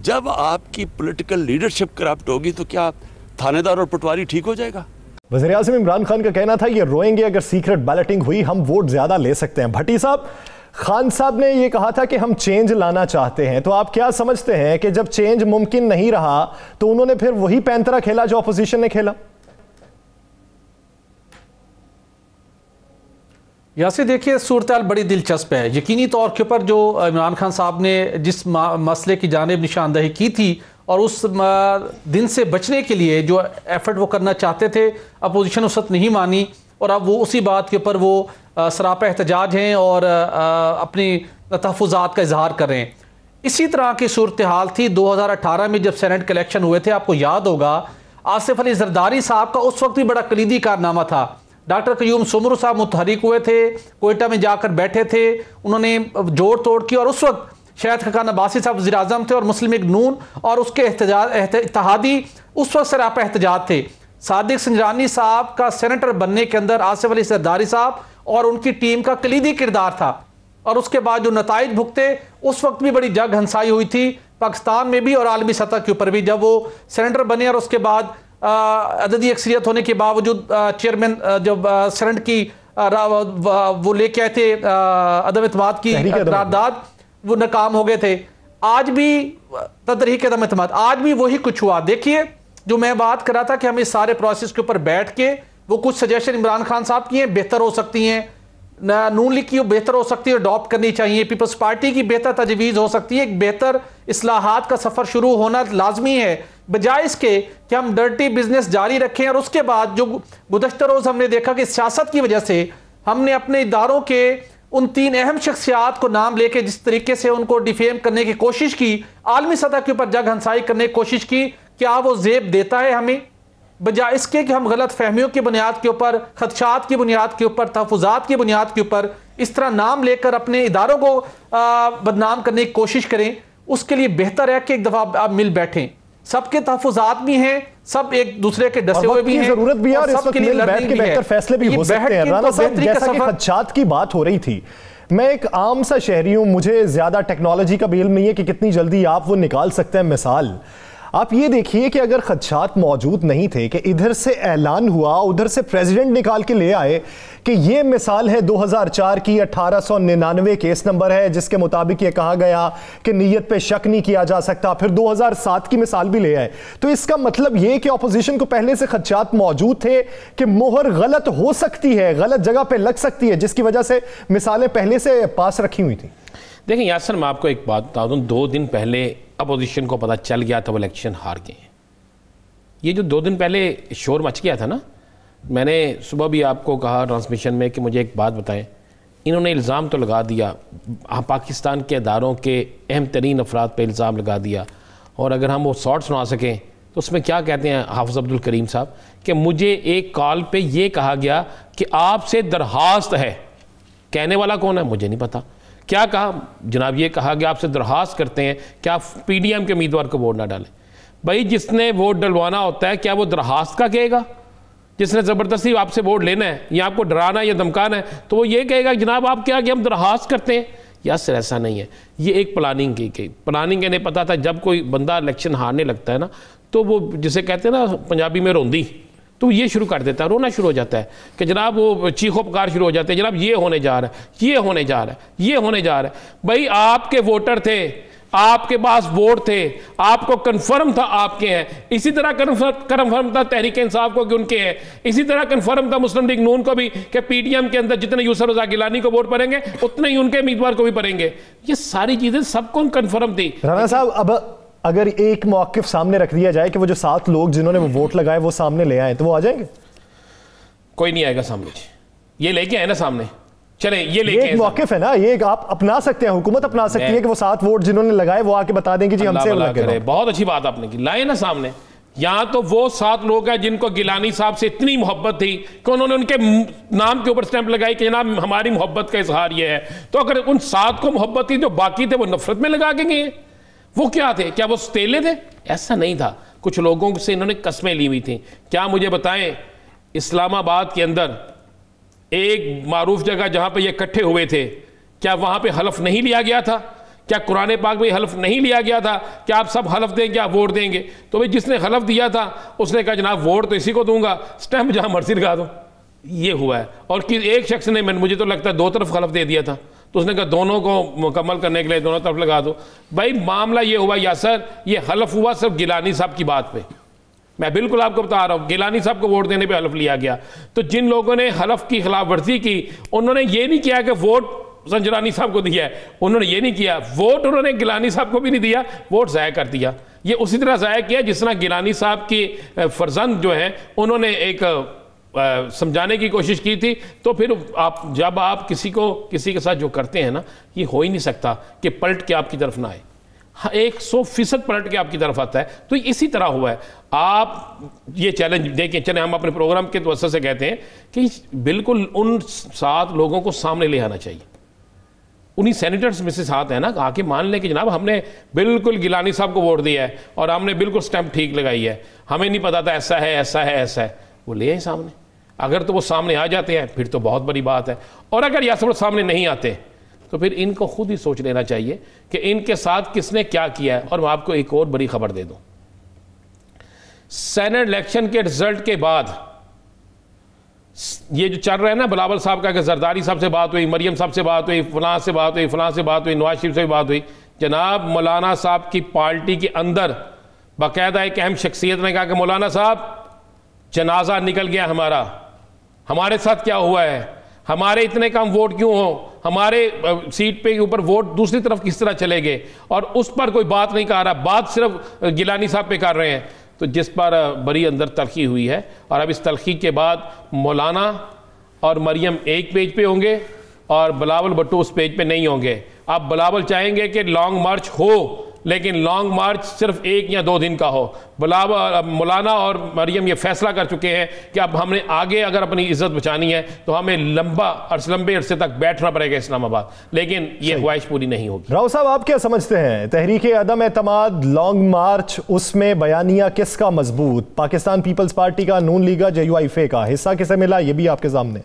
जब आपकी पॉलिटिकल लीडरशिप करप्ट होगी, तो क्या थानेदार और पटवारी ठीक हो जाएगा? वज़ीर-ए-आज़म इमरान खान का कहना था ये रोएंगे अगर सीक्रेट बैलेटिंग हुई, हम वोट ज़्यादा ले सकते हैं। भट्टी साहब, खान साहब ने ये कहा था कि हम चेंज लाना चाहते हैं, तो आप क्या समझते हैं कि जब चेंज मुमकिन नहीं रहा तो उन्होंने फिर वही पैंतरा खेला जो अपोजिशन ने खेला? यहाँ से देखिए सूरत बड़ी दिलचस्प है। यकीनी तौर के ऊपर जो इमरान खान साहब ने जिस मसले की जानिब निशानदही की थी और उस दिन से बचने के लिए जो एफर्ट वो करना चाहते थे, अपोजिशन उस वक्त नहीं मानी और अब वो उसी बात के ऊपर वो सरापा एहतजाज हैं और अपनी तहफ़्फ़ुज़ात का इजहार कर रहे हैं। इसी तरह की सूरत हाल थी 2018 में जब सेनेट के इलेक्शन हुए थे। आपको याद होगा आसिफ अली जरदारी साहब का उस वक्त भी बड़ा कलीदी कारनामा था। डॉक्टर क़य्यूम सुमरू साहब मुतहरिक हुए थे, कोयटा में जाकर बैठे थे, उन्होंने जोड़ तोड़ की और उस वक्त शायद खकान अब्बासी साहब वज़ीर आज़म थे और मुस्लिम लीग नून और उसके इत्तेहादी उस वक्त सरापा एहतजाज थे। सादिक संजरानी साहब का सेनेटर बनने के अंदर आसिफ अली जरदारी साहब और उनकी टीम का कलीदी किरदार था और उसके बाद जो नताइज भुगते, उस वक्त भी बड़ी जग हंसाई हुई थी पाकिस्तान में भी और आलमी सतह के ऊपर भी, जब वो सेनेटर बने और उसके बाद अददी अक्सरियत होने के बावजूद चेयरमैन जब सेनेट की वो लेके आए थे अदम एतमाद की करारदाद, वो नाकाम हो गए थे। आज भी तहरीक अदम एतमाद, आज भी वही कुछ हुआ। देखिए जो मैं बात कर रहा था कि हम इस सारे प्रोसेस के ऊपर बैठ के वो कुछ सजेशन इमरान खान साहब की हैं, बेहतर हो सकती हैं, नून लीग की बेहतर हो सकती है, अडॉप्ट करनी चाहिए, पीपल्स पार्टी की बेहतर तजवीज़ हो सकती है, एक बेहतर इस्लाहात का सफ़र शुरू होना लाजमी है, बजाय इसके कि हम डर्टी बिजनेस जारी रखें। और उसके बाद जो गुज़श्ता रोज़ हमने देखा कि सियासत की वजह से हमने अपने इदारों के उन 3 अहम शख्सियात को नाम लेके जिस तरीके से उनको डिफेम करने की कोशिश की, आलमी सतह के ऊपर जग हंसाई करने की कोशिश की, क्या वो जेब देता है हमें? बजाय इसके कि हम गलत फहमियों की बुनियाद के ऊपर, खदशात की बुनियाद के ऊपर, तहफ़्फ़ुज़ात की बुनियाद के ऊपर इस तरह नाम लेकर अपने इदारों को बदनाम करने की कोशिश करें, उसके लिए बेहतर है कि एक दफ़ा आप मिल बैठें। सबके तहफ़्फ़ुज़ात भी हैं, सब एक दूसरे के डसे हुए भी हैं, जरूरत भी है और सबके लिए बैठ के बेहतर फैसले भी हो सकते हैं। राना साहब, जैसा कि खदशात की बात हो रही थी, मैं एक आम सा शहरी हूं, मुझे ज्यादा टेक्नोलॉजी का भी इल्म नहीं है कि कितनी जल्दी आप वो निकाल सकते हैं। मिसाल आप ये देखिए कि अगर खदशात मौजूद नहीं थे कि इधर से ऐलान हुआ, उधर से प्रेसिडेंट निकाल के ले आए कि ये मिसाल है 2004 की 1899 केस नंबर है जिसके मुताबिक ये कहा गया कि नीयत पे शक नहीं किया जा सकता, फिर 2007 की मिसाल भी ले आए, तो इसका मतलब ये कि ऑपोजिशन को पहले से खदशात मौजूद थे कि मोहर गलत हो सकती है, गलत जगह पे लग सकती है, जिसकी वजह से मिसालें पहले से पास रखी हुई थी। देखिए यासर, मैं आपको एक बात बता दूं, 2 दिन पहले अपोजिशन को पता चल गया था वो इलेक्शन हार गए। ये जो 2 दिन पहले शोर मच गया था ना, मैंने सुबह भी आपको कहा ट्रांसमिशन में कि मुझे एक बात बताएं, इन्होंने इल्ज़ाम तो लगा दिया, पाकिस्तान के अदारों के अहम तरीन अफराद पर इल्ज़ाम लगा दिया, और अगर हम वो शॉर्ट सुना सकें तो उसमें क्या कहते हैं हाफिज़ अब्दुल करीम साहब कि मुझे एक कॉल पे ये कहा गया कि आपसे दरख्वास्त है। कहने वाला कौन है मुझे नहीं पता। क्या कहा जनाब? ये कहा कि आपसे दरख्वास्त करते हैं कि आप PDM के उम्मीदवार को वोट ना डालें। भाई जिसने वोट डलवाना होता है क्या वो दरख्वास्त का कहेगा? जिसने ज़बरदस्ती आपसे वोट लेना है या आपको डराना है या धमकाना है, तो वो ये कहेगा जनाब आप क्या कि हम दरख्वास्त करते हैं। यासर ऐसा नहीं है, ये एक प्लानिंग की प्लानिंग इन्हें पता था जब कोई बंदा इलेक्शन हारने लगता है ना, तो वो जिसे कहते हैं ना पंजाबी में रोंदी, तो ये शुरू कर देता है, रोना शुरू हो जाता है कि जनाब वो चीखो पुकार शुरू हो जाते हैं, जनाब ये होने जा रहा है, ये होने जा रहा है, ये होने जा रहा है। भाई आपके वोटर थे, आपके पास वोट थे, आपको कंफर्म था आपके हैं, इसी तरह कंफर्म था तहरीक इंसाफ को कि उनके हैं, इसी तरह कंफर्म था मुस्लिम लीग नून को भी कि पीटीएम के अंदर जितने यूसुफ रज़ा गिलानी को वोट पड़ेंगे उतने ही उनके उम्मीदवार को भी पड़ेंगे। ये सारी चीजें सबको कंफर्म थी। राणा साहब, अब अगर एक मौक़िफ़ सामने रख दिया जाए कि वो जो 7 लोग जिन्होंने वो वोट लगाए वो सामने ले आए, तो वो आ जाएंगे? कोई नहीं आएगा सामने। ये लेके आए ना सामने, चले ये लेके एक मौक़िफ़ है ना, ये आप अपना सकते हैं, हुकूमत अपना सकती है कि वो 7 वोट जिन्होंने लगाए वो आके बता देंगे जी हमसे लगे। बहुत अच्छी बात आपने की, लाए ना सामने। यहाँ तो वो 7 लोग हैं जिनको गिलानी साहब से इतनी मोहब्बत थी कि उन्होंने उनके नाम के ऊपर स्टैंप लगाई कि जनाब हमारी मोहब्बत का इजहार ये है। तो अगर उन 7 को मोहब्बत थी, जो बाकी थे वो नफरत में लगा के गए। वो क्या थे? क्या वो सतेले थे? ऐसा नहीं था। कुछ लोगों से इन्होंने कस्में ली हुई थी। क्या मुझे बताएं, इस्लामाबाद के अंदर एक मारूफ जगह जहां पे ये इकट्ठे हुए थे, क्या वहां पे हलफ नहीं लिया गया था? क्या कुरान पाक में हलफ नहीं लिया गया था कि आप सब हलफ देंगे, आप वोट देंगे? तो भाई जिसने हलफ दिया था उसने कहा जनाब वोट तो इसी को दूंगा, स्टैंप जहां मर्जी लगा दो। ये हुआ है। और कि एक शख्स ने, मुझे तो लगता है 2 तरफ हलफ दे दिया था, तो उसने कहा दोनों को मुकम्मल करने के लिए दोनों तरफ लगा दो। भाई मामला ये हुआ यासर, ये हलफ हुआ सिर्फ गिलानी साहब की बात पे। मैं बिल्कुल आपको बता रहा हूँ, गिलानी साहब को वोट देने पे हलफ लिया गया। तो जिन लोगों ने हलफ की खिलाफ वर्जी की, उन्होंने ये नहीं किया कि वोट संजरानी साहब को दिया है, उन्होंने ये नहीं किया, वोट उन्होंने गिलानी साहब को भी नहीं दिया, वोट ज़ाया कर दिया। ये उसी तरह ज़ाया किया जिस तरह गिलानी साहब की फर्जंद जो है उन्होंने एक समझाने की कोशिश की थी। तो फिर आप जब आप किसी के साथ जो करते हैं ना, ये हो ही नहीं सकता कि पलट के आपकी तरफ ना आए। 100% पलट के आपकी तरफ आता है। तो इसी तरह हुआ है। आप ये चैलेंज देखें, चले हम अपने प्रोग्राम के तवज्जो से कहते हैं कि बिल्कुल उन 7 लोगों को सामने ले आना चाहिए। उन्हीं सेनेटर्स में से 7 है ना, आके मान लें कि जनाब हमने बिल्कुल गिलानी साहब को वोट दिया है और हमने बिल्कुल स्टैंप ठीक लगाई है, हमें नहीं पता था ऐसा है ऐसा है ऐसा है, वो ले आए सामने। अगर तो वो सामने आ जाते हैं फिर तो बहुत बड़ी बात है। और अगर यासर सामने नहीं आते तो फिर इनको खुद ही सोच लेना चाहिए कि इनके साथ किसने क्या किया है। और मैं आपको एक और बड़ी खबर दे दूं, सेनेट इलेक्शन के रिजल्ट के बाद ये जो चल रहा है ना, बिलावल साहब का कि जरदारी साहब से बात हुई, मरियम साहब से बात हुई, फलां से बात हुई, फलां से बात हुई, नवाज शरीफ से भी बात हुई। जनाब मौलाना साहब की पार्टी के अंदर बाकायदा एक अहम शख्सियत ने कहा कि मौलाना साहब जनाजा निकल गया हमारे साथ क्या हुआ है, हमारे इतने कम वोट क्यों हो, हमारे सीट पे ऊपर वोट दूसरी तरफ किस तरह चले गए, और उस पर कोई बात नहीं कर रहा, बात सिर्फ गिलानी साहब पे कर रहे हैं। तो जिस पर बड़ी अंदर तलखी हुई है। और अब इस तलखी के बाद मौलाना और मरियम एक पेज पे होंगे और बिलावल भुट्टो उस पेज पे नहीं होंगे। अब बिलावल चाहेंगे कि लॉन्ग मार्च हो, लेकिन लॉन्ग मार्च सिर्फ 1 या 2 दिन का हो। मौलाना और मरियम ये फैसला कर चुके हैं कि अब हमने आगे अगर अपनी इज्जत बचानी है तो हमें लंबे अरसे तक बैठना पड़ेगा इस्लामाबाद, लेकिन ये ख्वाहिश पूरी नहीं होगी। राव साहब, आप क्या समझते हैं, तहरीक अदम एतमाद, लॉन्ग मार्च, उसमें बयानिया किसका मजबूत, पाकिस्तान पीपल्स पार्टी का, नून लीग, JUIF का, हिस्सा किसे मिला, ये भी आपके सामने?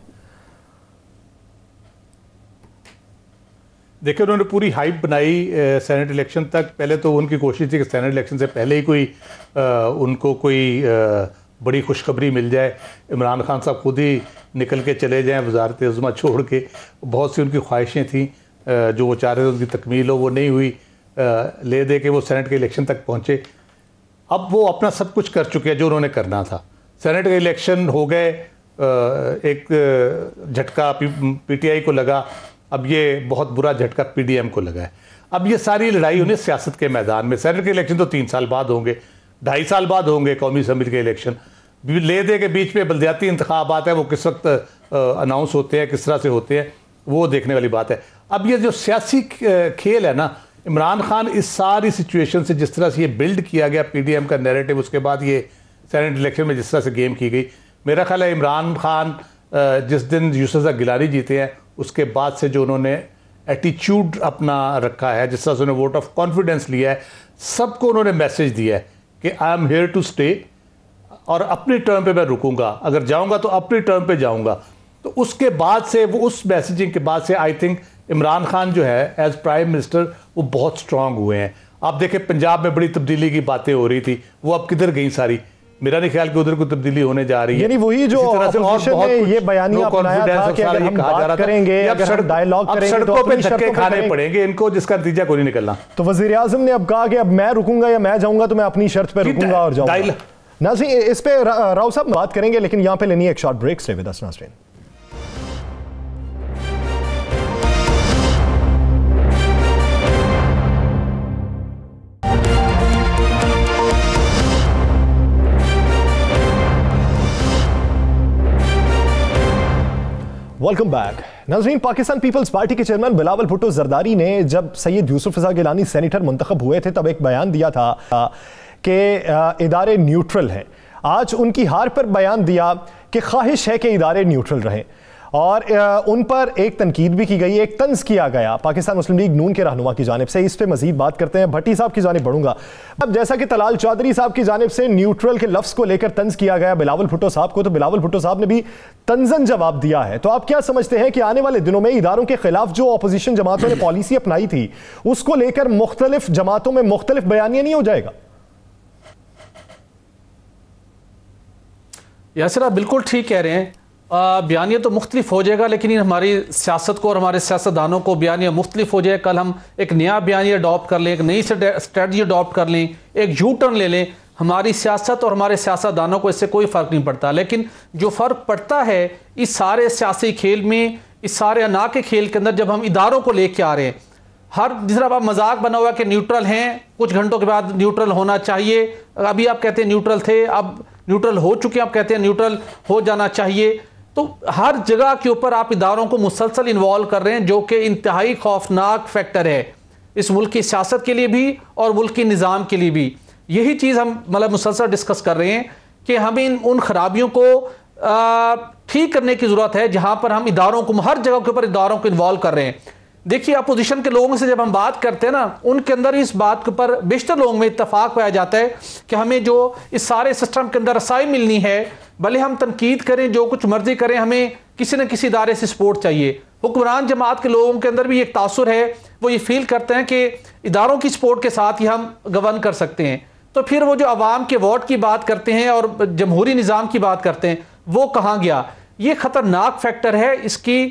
देखिए, उन्होंने पूरी हाइप बनाई सेनेट इलेक्शन तक। पहले तो उनकी कोशिश थी कि सेनेट इलेक्शन से पहले ही उनको कोई बड़ी खुशखबरी मिल जाए, इमरान खान साहब खुद ही निकल के चले जाएं वजारत उज़्मा छोड़ के। बहुत सी उनकी ख्वाहिशें थी जो वो चाह रहे थे उनकी तकमील हो, वो नहीं हुई। ले दे के वो सेनेट के इलेक्शन तक पहुँचे। अब वो अपना सब कुछ कर चुके हैं जो उन्होंने करना था। सेनेट के इलेक्शन हो गए, एक झटका PTI को लगा, अब ये बहुत बुरा झटका PDM को लगा है। अब ये सारी लड़ाई उन्हें सियासत के मैदान में, सेनेट के इलेक्शन तो 3 साल बाद होंगे, 2.5 साल बाद होंगे कौमी असम्बली के इलेक्शन। ले दे के बीच में बल्दियाती इंतखाबात है, वो किस वक्त अनाउंस होते हैं, किस तरह से होते हैं, वो देखने वाली बात है। अब ये जो सियासी खेल है ना, इमरान खान इस सारी सिचुएशन से जिस तरह से ये बिल्ड किया गया PDM का नैरेटिव, उसके बाद ये सेनेट इलेक्शन में जिस तरह से गेम की गई, मेरा ख्याल है इमरान खान जिस दिन यूसुफ रज़ा गिलानी जीते हैं उसके बाद से जो उन्होंने एटीट्यूड अपना रखा है, जिस तरह से उन्होंने वोट ऑफ कॉन्फिडेंस लिया है, सबको उन्होंने मैसेज दिया है कि I am here to stay, और अपनी टर्म पे मैं रुकूंगा, अगर जाऊंगा तो अपनी टर्म पे जाऊंगा। तो उसके बाद से वो उस मैसेजिंग के बाद से आई थिंक इमरान खान जो है एज प्राइम मिनिस्टर वो बहुत स्ट्रांग हुए हैं। आप देखें पंजाब में बड़ी तब्दीली की बातें हो रही थी, वो अब किधर गई सारी? मेरा नहीं ख्याल कि उधर कोई तब्दीली होने जा रही है। यानी वही जो ऑपोजिशन ने ये बयानिया अपनाया था कि अगर हम बात करेंगे, अगर हम डायलॉग करेंगे तो सड़कों पे धक्के खाने पड़ेंगे इनको, जिसका नतीजा कोई नहीं निकलना। तो वजीर आजम ने अब कहा कि अब मैं रुकूंगा या मैं जाऊंगा तो मैं अपनी शर्त पे रुकूंगा और जाऊंगा। नाज़रीन, इस पे राव साहब बात करेंगे, लेकिन यहां पे लेनी है एक short break. Stay with us नाज़रीन। Welcome back. नाज़रीन, पाकिस्तान पीपल्स पार्टी के चेयरमैन बिलावल भुट्टो जरदारी ने जब सैयद यूसुफ रज़ा गिलानी सेनेटर मुंतखब हुए थे तब एक बयान दिया था कि इदारे न्यूट्रल हैं। आज उनकी हार पर बयान दिया कि ख्वाहिश है कि इदारे न्यूट्रल रहें और उन पर एक तनकीद भी की गई, एक तंज किया गया पाकिस्तान मुस्लिम लीग नून के रहनुमा की जानिब से। इस पर मजीद बात करते हैं, भट्टी साहब की जानिब बढ़ूंगा। अब जैसा कि तलाल चौधरी साहब की जानिब से न्यूट्रल के लफ्ज़ को लेकर तंज किया गया बिलावल भुट्टो साहब को, तो बिलावल भुट्टो साहब ने भी तंजन जवाब दिया है। तो आप क्या समझते हैं कि आने वाले दिनों में इदारों के खिलाफ जो अपोजिशन जमातों ने पॉलिसी अपनाई थी उसको लेकर मुख्तलिफ जमातों में मुख्तलिफ बयानिया नहीं हो जाएगा? यासिर, आप बिल्कुल ठीक कह रहे हैं। बयानिया तो मुख्तलिफ हो जाएगा, लेकिन हमारी सियासत को और हमारे सियासतदानों को बयानिया मुख्तलिफ हो जाए। कल हम एक नया बयानिया अडॉप्ट कर लें, एक नई स्ट्रेटजी अडॉप्ट कर लें, एक यू टर्न ले लें, हमारी सियासत और हमारे सियासतदानों को इससे कोई फ़र्क नहीं पड़ता। लेकिन जो फ़र्क पड़ता है इस सारे सियासी खेल में, इस सारे अना के खेल के अंदर, जब हम इदारों को लेके आ रहे हैं, हर जिस तरह आप मजाक बना हुआ कि न्यूट्रल हैं, कुछ घंटों के बाद न्यूट्रल होना चाहिए, अभी आप कहते हैं न्यूट्रल थे, अब न्यूट्रल हो चुके हैं, आप कहते हैं न्यूट्रल हो जाना चाहिए। तो हर जगह के ऊपर आप इदारों को मुसलसल इन्वॉल्व कर रहे हैं, जो कि इंतहाई खौफनाक फैक्टर है इस मुल्क की सियासत के लिए भी और मुल्क के निज़ाम के लिए भी। यही चीज़ हम मतलब मुसलसल डिस्कस कर रहे हैं कि हमें उन खराबियों को ठीक करने की ज़रूरत है जहाँ पर हम इदारों को, हर जगह के ऊपर इदारों को इन्वॉल्व कर रहे हैं। देखिए, अपोजिशन के लोगों से जब हम बात करते हैं ना, उनके अंदर इस बात के ऊपर बेशतर लोगों में इत्तफाक पाया जाता है कि हमें जो इस सारे सिस्टम के अंदर रसाई मिलनी है, भले हम तनकीद करें, जो कुछ मर्जी करें, हमें किसी न किसी इदारे से सपोर्ट चाहिए। हुक्मरान जमात के लोगों के अंदर भी एक तासुर है, वो ये फील करते हैं कि इदारों की सपोर्ट के साथ ही हम गवर्न कर सकते हैं। तो फिर वो जो अवाम के वोट की बात करते हैं और जमहूरी निज़ाम की बात करते हैं, वो कहाँ गया? ये ख़तरनाक फैक्टर है, इसकी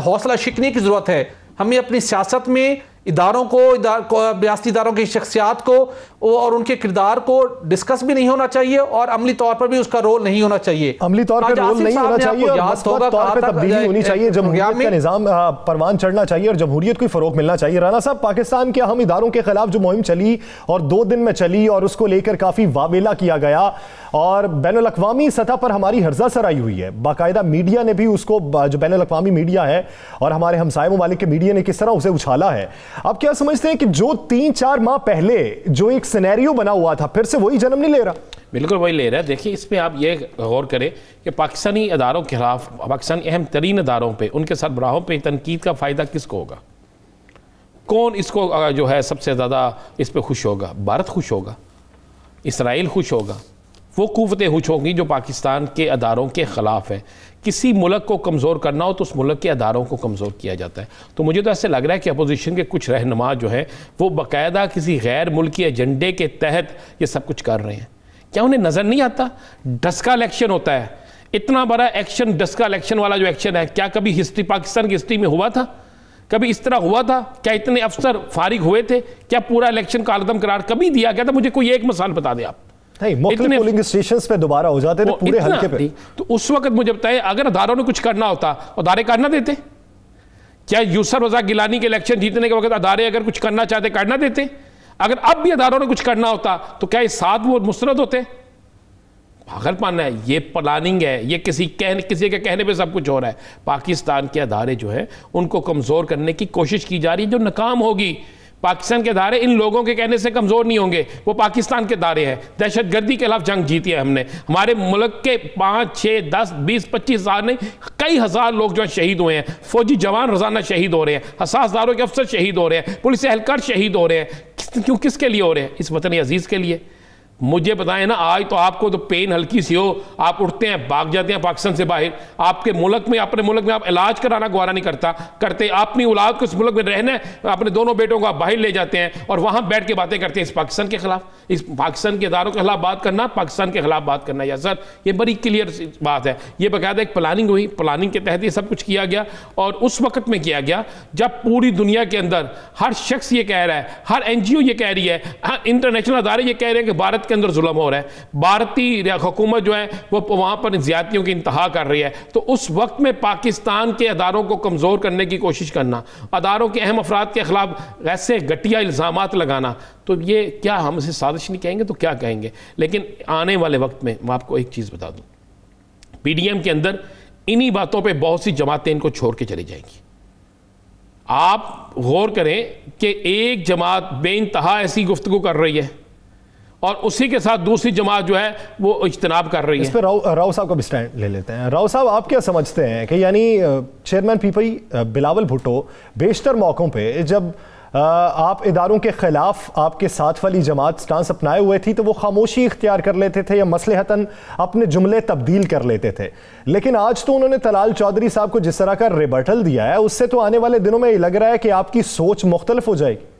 हौसला शिकनी की ज़रूरत है। हमें अपनी सियासत में इदारों को, रियासती इदारों की शख्सियात को और उनके किरदार को डिस्कस भी नहीं होना चाहिए और अमली तौर पर भी उसका रोल नहीं होना चाहिए। अमली तौर पर रोल नहीं होना चाहिए और मसबत तौर पे तब्दीली होनी चाहिए, जमहूरियत का निज़ाम परवान चढ़ना चाहिए और जमहूरियत को फ़रोग़ मिलना चाहिए। राना साहब, पाकिस्तान के अहम इदारों के खिलाफ जो मुहिम चली और 2 दिन में चली और उसको लेकर काफ़ी वावेला किया गया और बैनुल अक़वामी सतह पर हमारी हर्जा सराई हुई है। बाकायदा मीडिया ने भी उसको, जो बैनुल अक़वामी मीडिया है और हमारे हमसाये ममालिक के मीडिया ने किस तरह उसे उछाला है। आप क्या समझते हैं कि जो 3-4 माह पहले जो एक सिनेरियो बना हुआ था फिर से वही जन्म नहीं ले रहा? बिल्कुल वही ले रहा है। देखिए, इसमें आप ये गौर करें कि पाकिस्तानी अदारों के खिलाफ, पाकिस्तानी अहम तरीन अदारों पे, उनके सरबराहों पे तनकीद का फ़ायदा किसको होगा? कौन इसको जो है सबसे ज़्यादा इस पर खुश होगा? भारत खुश होगा, इसराइल खुश होगा, वो कुव्वतें खुश होंगी जो पाकिस्तान के अदारों के ख़िलाफ़ है। किसी मुल्क को कमज़ोर करना हो तो उस मुल्क के अदारों को कमज़ोर किया जाता है। तो मुझे तो ऐसे लग रहा है कि अपोजिशन के कुछ रहनुमा जो हैं वो बाकायदा किसी गैर मुल्की एजेंडे के तहत ये सब कुछ कर रहे हैं। क्या उन्हें नज़र नहीं आता? डस्का इलेक्शन होता है, इतना बड़ा एक्शन, डस्का इलेक्शन वाला जो एक्शन है, क्या कभी हिस्ट्री, पाकिस्तान की हिस्ट्री में हुआ था? कभी इस तरह हुआ था? क्या इतने अफसर फारिग हुए थे? क्या पूरा इलेक्शन का आलम करार कभी दिया गया था? मुझे कोई एक मिसाल बता दें आप। नहीं, पोलिंग स्टेशंस पे दोबारा हो जाते थे पूरे हल्के पे। तो उस वक्त मुझे बताइए, अगर अदारों ने कुछ करना होता, अदारे करना देते? क्या यूसुफ रज़ा गिलानी के इलेक्शन जीतने के वक्त अदारे अगर कुछ करना चाहते करना देते? अगर अब भी अदारों ने कुछ करना होता तो क्या इस साथ वो मुस्तरद होते? पागलपन है, ये प्लानिंग है, ये किसी के कहने पे सब कुछ हो रहा है। पाकिस्तान के अदारे जो है उनको कमज़ोर करने की कोशिश की जा रही है, जो नाकाम होगी। पाकिस्तान के अदारे इन लोगों के कहने से कमज़ोर नहीं होंगे, वो पाकिस्तान के अदारे हैं। दहशतगर्दी के खिलाफ जंग जीती है हमने। हमारे मुल्क के 5, 6, 10, 20, 25 हज़ार नहीं, कई हज़ार लोग जो शहीद हुए हैं। फौजी जवान रोज़ाना शहीद हो रहे हैं, हसास दारों के अफसर शहीद हो रहे हैं, पुलिस एहलकार शहीद हो रहे हैं। क्यों, किसके लिए हो रहे हैं? इस वतन अजीज़ के लिए। मुझे बताएं ना, आज तो आपको तो पेन हल्की सी हो, आप उठते हैं भाग जाते हैं पाकिस्तान से बाहर। आपके मुल्क में, अपने मुल्क में आप इलाज कराना गवारा नहीं करते, अपनी औलाद को इस मुल्क में रहना है, अपने दोनों बेटों को आप बाहर ले जाते हैं और वहां बैठ के बातें करते हैं इस पाकिस्तान के खिलाफ। इस पाकिस्तान के इदारों के खिलाफ बात करना, पाकिस्तान के खिलाफ बात करना, या सर ये बड़ी क्लियर बात है। ये बाकायदा एक प्लानिंग हुई, प्लानिंग के तहत ये सब कुछ किया गया और उस वक्त में किया गया जब पूरी दुनिया के अंदर हर शख्स ये कह रहा है, हर NGO ये कह रही है, इंटरनेशनल अदारे ये कह रहे हैं कि भारत के अंदर जुल्म हो रहा है, भारतीय हुकूमत जो है वो वहां पर ज्यादतियों की इंतहा कर रही है। तो उस वक्त में पाकिस्तान के अदारों को कमजोर करने की कोशिश करना, अदारों के अहम अफराद के खिलाफ ऐसे घटिया इल्जामात लगाना, तो ये क्या हम इसे साजिश नहीं कहेंगे तो क्या कहेंगे। लेकिन आने वाले वक्त में मैं आपको एक चीज बता दूं, PDM के अंदर इन्हीं बातों पे बहुत सी जमातें इनको छोड़ के चली जाएंगी। आप गौर करें कि एक जमात बेइंतहा ऐसी गुफ्तगू कर रही है और उसी के साथ दूसरी जमात जो है वो इज्तनाब कर रही है। इस पर राव साहब का भी स्टैंड ले लेते हैं। राव साहब, आप क्या समझते हैं कि यानी चेयरमैन PPI बिलावल भुट्टो बेशतर मौक़ों पे जब आप इदारों के खिलाफ आपके साथ वाली जमात स्टांस अपनाए हुए थी तो वो खामोशी इख्तियार कर लेते थे या मसलहतन अपने जुमले तब्दील कर लेते थे, लेकिन आज तो उन्होंने तलाल चौधरी साहब को जिस तरह का रिबर्टल दिया है उससे तो आने वाले दिनों में ये लग रहा है कि आपकी सोच मुख्तलिफ हो जाएगी।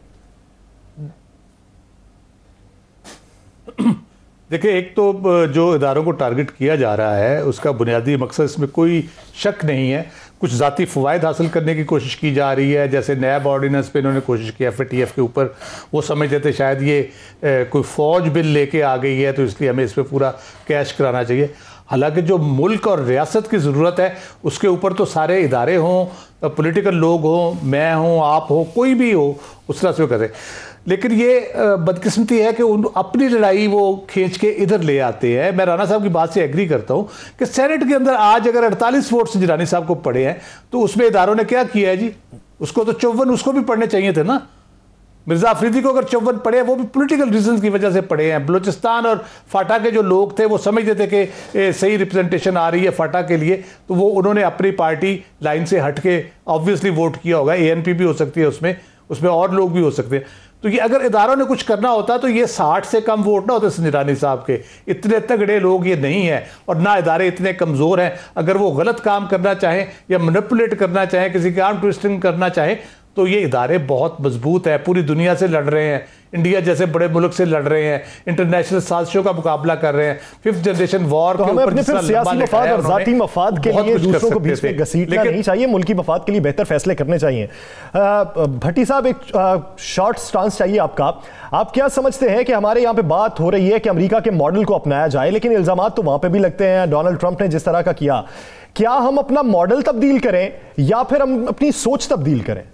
देखिए, एक तो जो इदारों को टारगेट किया जा रहा है उसका बुनियादी मकसद, इसमें कोई शक नहीं है, कुछ ज़ाती फ़वाइद हासिल करने की कोशिश की जा रही है। जैसे नैब ऑर्डिनेंस पे इन्होंने कोशिश की FATF के ऊपर, वो समझते थे शायद ये कोई फ़ौज बिल लेके आ गई है तो इसलिए हमें इस पर पूरा कैश कराना चाहिए। हालांकि जो मुल्क और रियासत की ज़रूरत है उसके ऊपर तो सारे इदारे हों, पॉलिटिकल लोग हों, मैं हूँ, आप हो, कोई भी हो, उस तरह से वो करें। लेकिन ये बदकिस्मती है कि अपनी लड़ाई वो खींच के इधर ले आते हैं। मैं राना साहब की बात से एग्री करता हूँ कि सेनेट के अंदर आज अगर 48 वोट्स जिलानी साहब को पड़े हैं तो उसमें इदारों ने क्या किया है जी, उसको तो 54 उसको भी पढ़ने चाहिए थे ना। मिर्जा अफरीदी को अगर 54 पढ़े, वो भी पॉलिटिकल रीजंस की वजह से पढ़े हैं। बलूचिस्तान और फाटा के जो लोग थे वो समझते थे कि सही रिप्रेजेंटेशन आ रही है फाटा के लिए, तो वो उन्होंने अपनी पार्टी लाइन से हट के ऑब्वियसली वोट किया होगा। ANP भी हो सकती है उसमें और लोग भी हो सकते हैं। तो ये अगर इदारों ने कुछ करना होता तो ये 60 से कम वोट ना होते संजरानी साहब के। इतने तगड़े लोग ये नहीं हैं और ना इदारे इतने कमज़ोर हैं। अगर वो गलत काम करना चाहें या मैनिपुलेट करना चाहें, किसी की आर्म ट्विस्टिंग करना चाहें, तो ये इदारे बहुत मजबूत है, पूरी दुनिया से लड़ रहे हैं, इंडिया जैसे बड़े मुल्क से लड़ रहे हैं, इंटरनेशनल साजिशों का मुकाबला कर रहे हैं, 5th जनरेशन वॉर के ऊपर सियासी मफाद और जाती मफाद के लिए दूसरों को बीच में घसीटना नहीं चाहिए, मुल्की मफाद के लिए बेहतर फैसले करने चाहिए। भट्टी साहब, एक शॉर्ट स्टांस चाहिए आपका। आप क्या समझते हैं कि हमारे यहाँ पे बात हो रही है कि अमेरिका के मॉडल को अपनाया जाए, लेकिन इल्जाम तो वहां पर भी लगते हैं डोनाल्ड ट्रंप ने जिस तरह का किया। क्या हम अपना मॉडल तब्दील करें या फिर हम अपनी सोच तब्दील करें?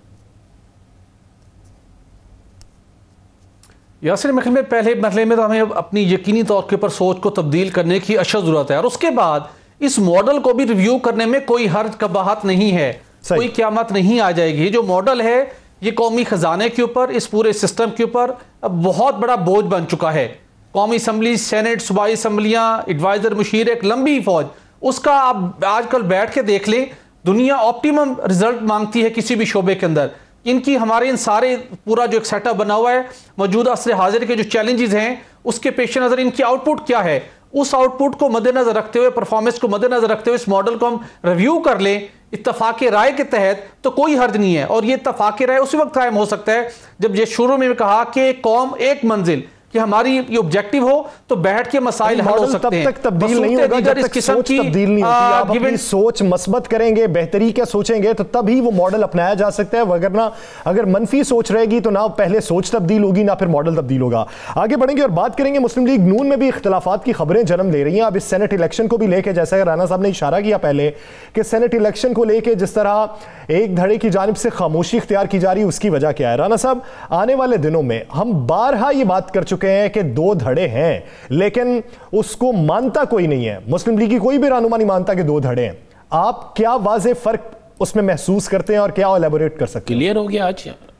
यासिर, मेरे में पहले मरहले में तो हमें अपनी यकीनी तौर के ऊपर सोच को तब्दील करने की अशद ज़रूरत है और उसके बाद इस मॉडल को भी रिव्यू करने में कोई हर्ज कबाहत नहीं है, कोई क़यामत नहीं आ जाएगी। जो मॉडल है ये कौमी ख़जाने के ऊपर, इस पूरे सिस्टम के ऊपर बहुत बड़ा बोझ बन चुका है। कौमी असम्बली, सेनेट, सूबाई असम्बलियाँ, एडवाइज़र, मुशीर, एक लंबी फौज, उसका आप आजकल बैठ के देख लें, दुनिया ऑप्टिमम रिजल्ट मांगती है किसी भी शोबे के अंदर। इनकी हमारे इन सारे पूरा जो एक सेटअप बना हुआ है, मौजूदा असर हाजिर के जो चैलेंजेस हैं उसके पेश नज़र इनकी आउटपुट क्या है, उस आउटपुट को मद्देनजर रखते हुए, परफॉर्मेंस को मद्देनजर रखते हुए इस मॉडल को हम रिव्यू कर लें इत्तफाक राय के तहत, तो कोई हर्ज नहीं है। और ये इत्तफाक राय उसी वक्त कायम हो सकता है जब ये शुरू में कहा कि एक कौम एक मंजिल, कि हमारी ये ऑब्जेक्टिव हो तो बैठ के मसाइल हल हो सकते हैं। तब तक तब्दील नहीं होगा जब तक सोच तब्दील नहीं होती। आप अपनी सोच मस्बत करेंगे, बेहतरी का सोचेंगे तो तभी वो मॉडल अपनाया जा सकता है, वगरना अगर मनफी सोच रहेगी तो ना पहले सोच तब्दील होगी ना फिर मॉडल तब्दील होगा। आगे बढ़ेंगे और बात करेंगे मुस्लिम लीग नून में भी इख्तिलाफात की खबरें जन्म ले रही हैं। अब इस सेनेट इलेक्शन को भी लेकर, जैसा राना साहब ने इशारा किया पहले कि सेनेट इलेक्शन को लेकर जिस तरह एक धड़े की जानिब से खामोशी इख्तियार की जा रही है, उसकी वजह क्या है? राना साहब, आने वाले दिनों में हम बारहा ये बात कर चुके हैं कि दो धड़े हैं, लेकिन उसको मानता कोई नहीं है। मुस्लिम लीग की कोई भी रहनुमा नहीं मानता कि दो धड़े हैं। आप क्या वाज़ेह फर्क उसमें महसूस करते हैं और क्या एलैबोरेट कर सकते हैं? क्लियर हो गया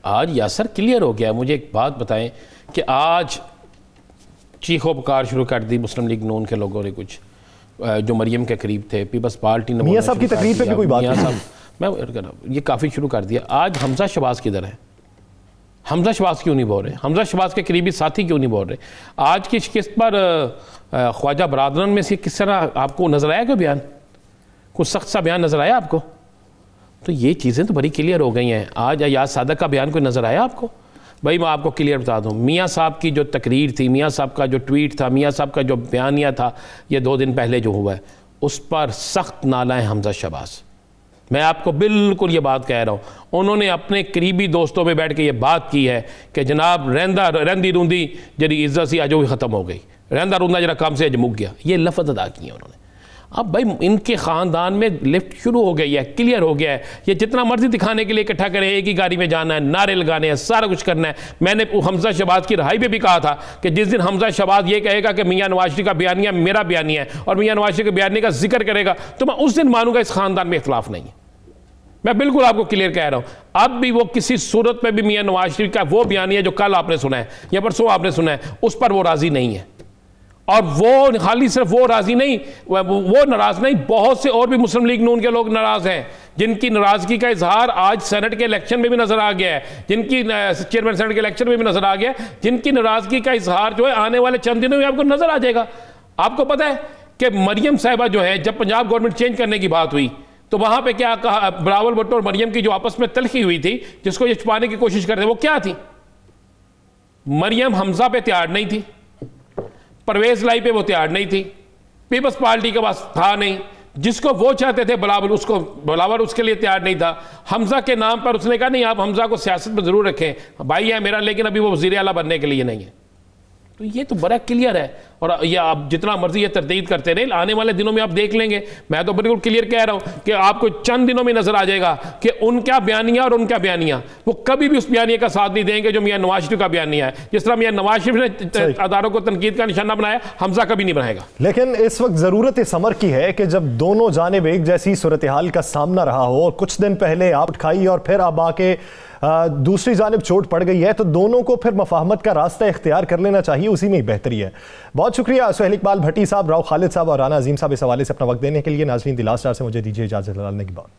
आज यासर, क्लियर हो गया। मुझे एक बात बताएं कि आज चीखो पुकार शुरू कर दी मुस्लिम लीग नून के लोगों ने, कुछ जो मरियम के करीब थे, पीपल्स पार्टी ने, मियां साहब की तकरीर पे भी कोई बात नहीं, मैं ये काफ़ी शुरू कर दिया। आज हमजा शहबाज किधर है? हमजा शहबाज क्यों नहीं बोल रहे? हमजा शहबाज के करीबी साथी क्यों नहीं बोल रहे? आज की शिकस्त पर ख्वाजा बरादरन में से किस तरह आपको नज़र आया कोई बयान, कुछ सख्त सा बयान नज़र आया आपको? तो ये चीज़ें तो बड़ी क्लियर हो गई हैं। आज अयाज सादक का बयान कोई नज़र आया आपको? भाई मैं आपको क्लियर बता दूं, मियाँ साहब की जो तकरीर थी, मियाँ साहब का जो ट्वीट था, मियाँ साहब का जो बयानिया था, ये 2 दिन पहले जो हुआ है, उस पर सख्त नाला है हमजा शहबाज। मैं आपको बिल्कुल ये बात कह रहा हूँ। उन्होंने अपने करीबी दोस्तों में बैठ के ये बात की है कि जनाब रहंदी रूंदी जरी इज्जत सी अज वो ख़त्म हो गई, रहंदा रूंदा जरा काम से अज मुक गया, ये लफ्ज़ अदा किए उन्होंने। अब भाई इनके ख़ानदान में लिफ्ट शुरू हो गई है, क्लियर हो गया है। ये जितना मर्जी दिखाने के लिए इकट्ठा करें, एक ही गाड़ी में जाना है, नारे लगाने हैं, सारा कुछ करना है। मैंने हमजा शहबाज की रहाई पे भी कहा था कि जिस दिन हमजा शहबाज ये कहेगा कि मियाँ नवाज शरीफ का बयानिया मेरा बयानिया है और मियाँ नवाज शरीफ के बयानिया का जिक्र करेगा, तो मैं उस दिन मानूंगा इस ख़ानदान में इख्तलाफ नहीं है। मैं बिल्कुल आपको क्लियर कह रहा हूं। अब भी वो किसी सूरत में भी मियाँ नवाज शरीफ का वो बयानिया जो कल आपने सुना है या परसों आपने सुना है, उस पर वो राजी नहीं है। और वो खाली सिर्फ वो राजी नहीं, वो नाराज नहीं, बहुत से और भी मुस्लिम लीग नून के लोग नाराज हैं, जिनकी नाराजगी का इजहार आज सेनेट के इलेक्शन में भी नजर आ गया है, जिनकी चेयरमैन सेनेट के इलेक्शन में भी नजर आ गया है, जिनकी नाराजगी का इजहार जो है आने वाले चंद दिनों में आपको नजर आ जाएगा। आपको पता है कि मरियम साहिबा जो है, जब पंजाब गवर्नमेंट चेंज करने की बात हुई तो वहां पे क्या कहा, बिलावल भुट्टो और मरियम की जो आपस में तलखी हुई थी, जिसको ये छुपाने की कोशिश करते, वो क्या थी? मरियम हमजा पे तैयार नहीं थी, परवेज लाई पे वो तैयार नहीं थी, पीपल्स पार्टी के पास था नहीं, जिसको वो चाहते थे बिलावल उसके लिए तैयार नहीं था। हमजा के नाम पर उसने कहा नहीं, आप हमजा को सियासत में जरूर रखें, भाई है मेरा, लेकिन अभी वो वज़ीर आला बनने के लिए नहीं है। तो ये तो बड़ा क्लियर है। और ये आप जितना मर्जी ये तरदीद करते रहे, आने वाले दिनों में आप देख लेंगे। मैं तो बिल्कुल क्लियर कह रहा हूं कि आपको चंद दिनों में नजर आ जाएगा कि उनका बयानिया और उनका बयानिया, वो कभी भी उस बयानिया का साथ नहीं देंगे जो मियां नवाज शरीफ का बयानिया है। जिस तरह मियां नवाज शरीफ ने अदारों को तनकीद का निशाना बनाया, हमजा कभी नहीं बनाएगा। लेकिन इस वक्त जरूरत इस अमर की है कि जब दोनों जानिब एक जैसी सूरत हाल का सामना रहा हो और कुछ दिन पहले आप खाई और फिर अब आके दूसरी जानिब चोट पड़ गई है, तो दोनों को फिर मफाहमत का रास्ता इख्तियार कर लेना चाहिए, उसी में ही बेहतरी है। बहुत शुक्रिया सुहेल इकबाल भट्टी साहब, राव खालिद साहब और राना अजीम साहब इस हवाले से अपना वक्त देने के लिए। नाज़रीन, द लास्ट आवर से मुझे दीजिए इजाज़त, की बात।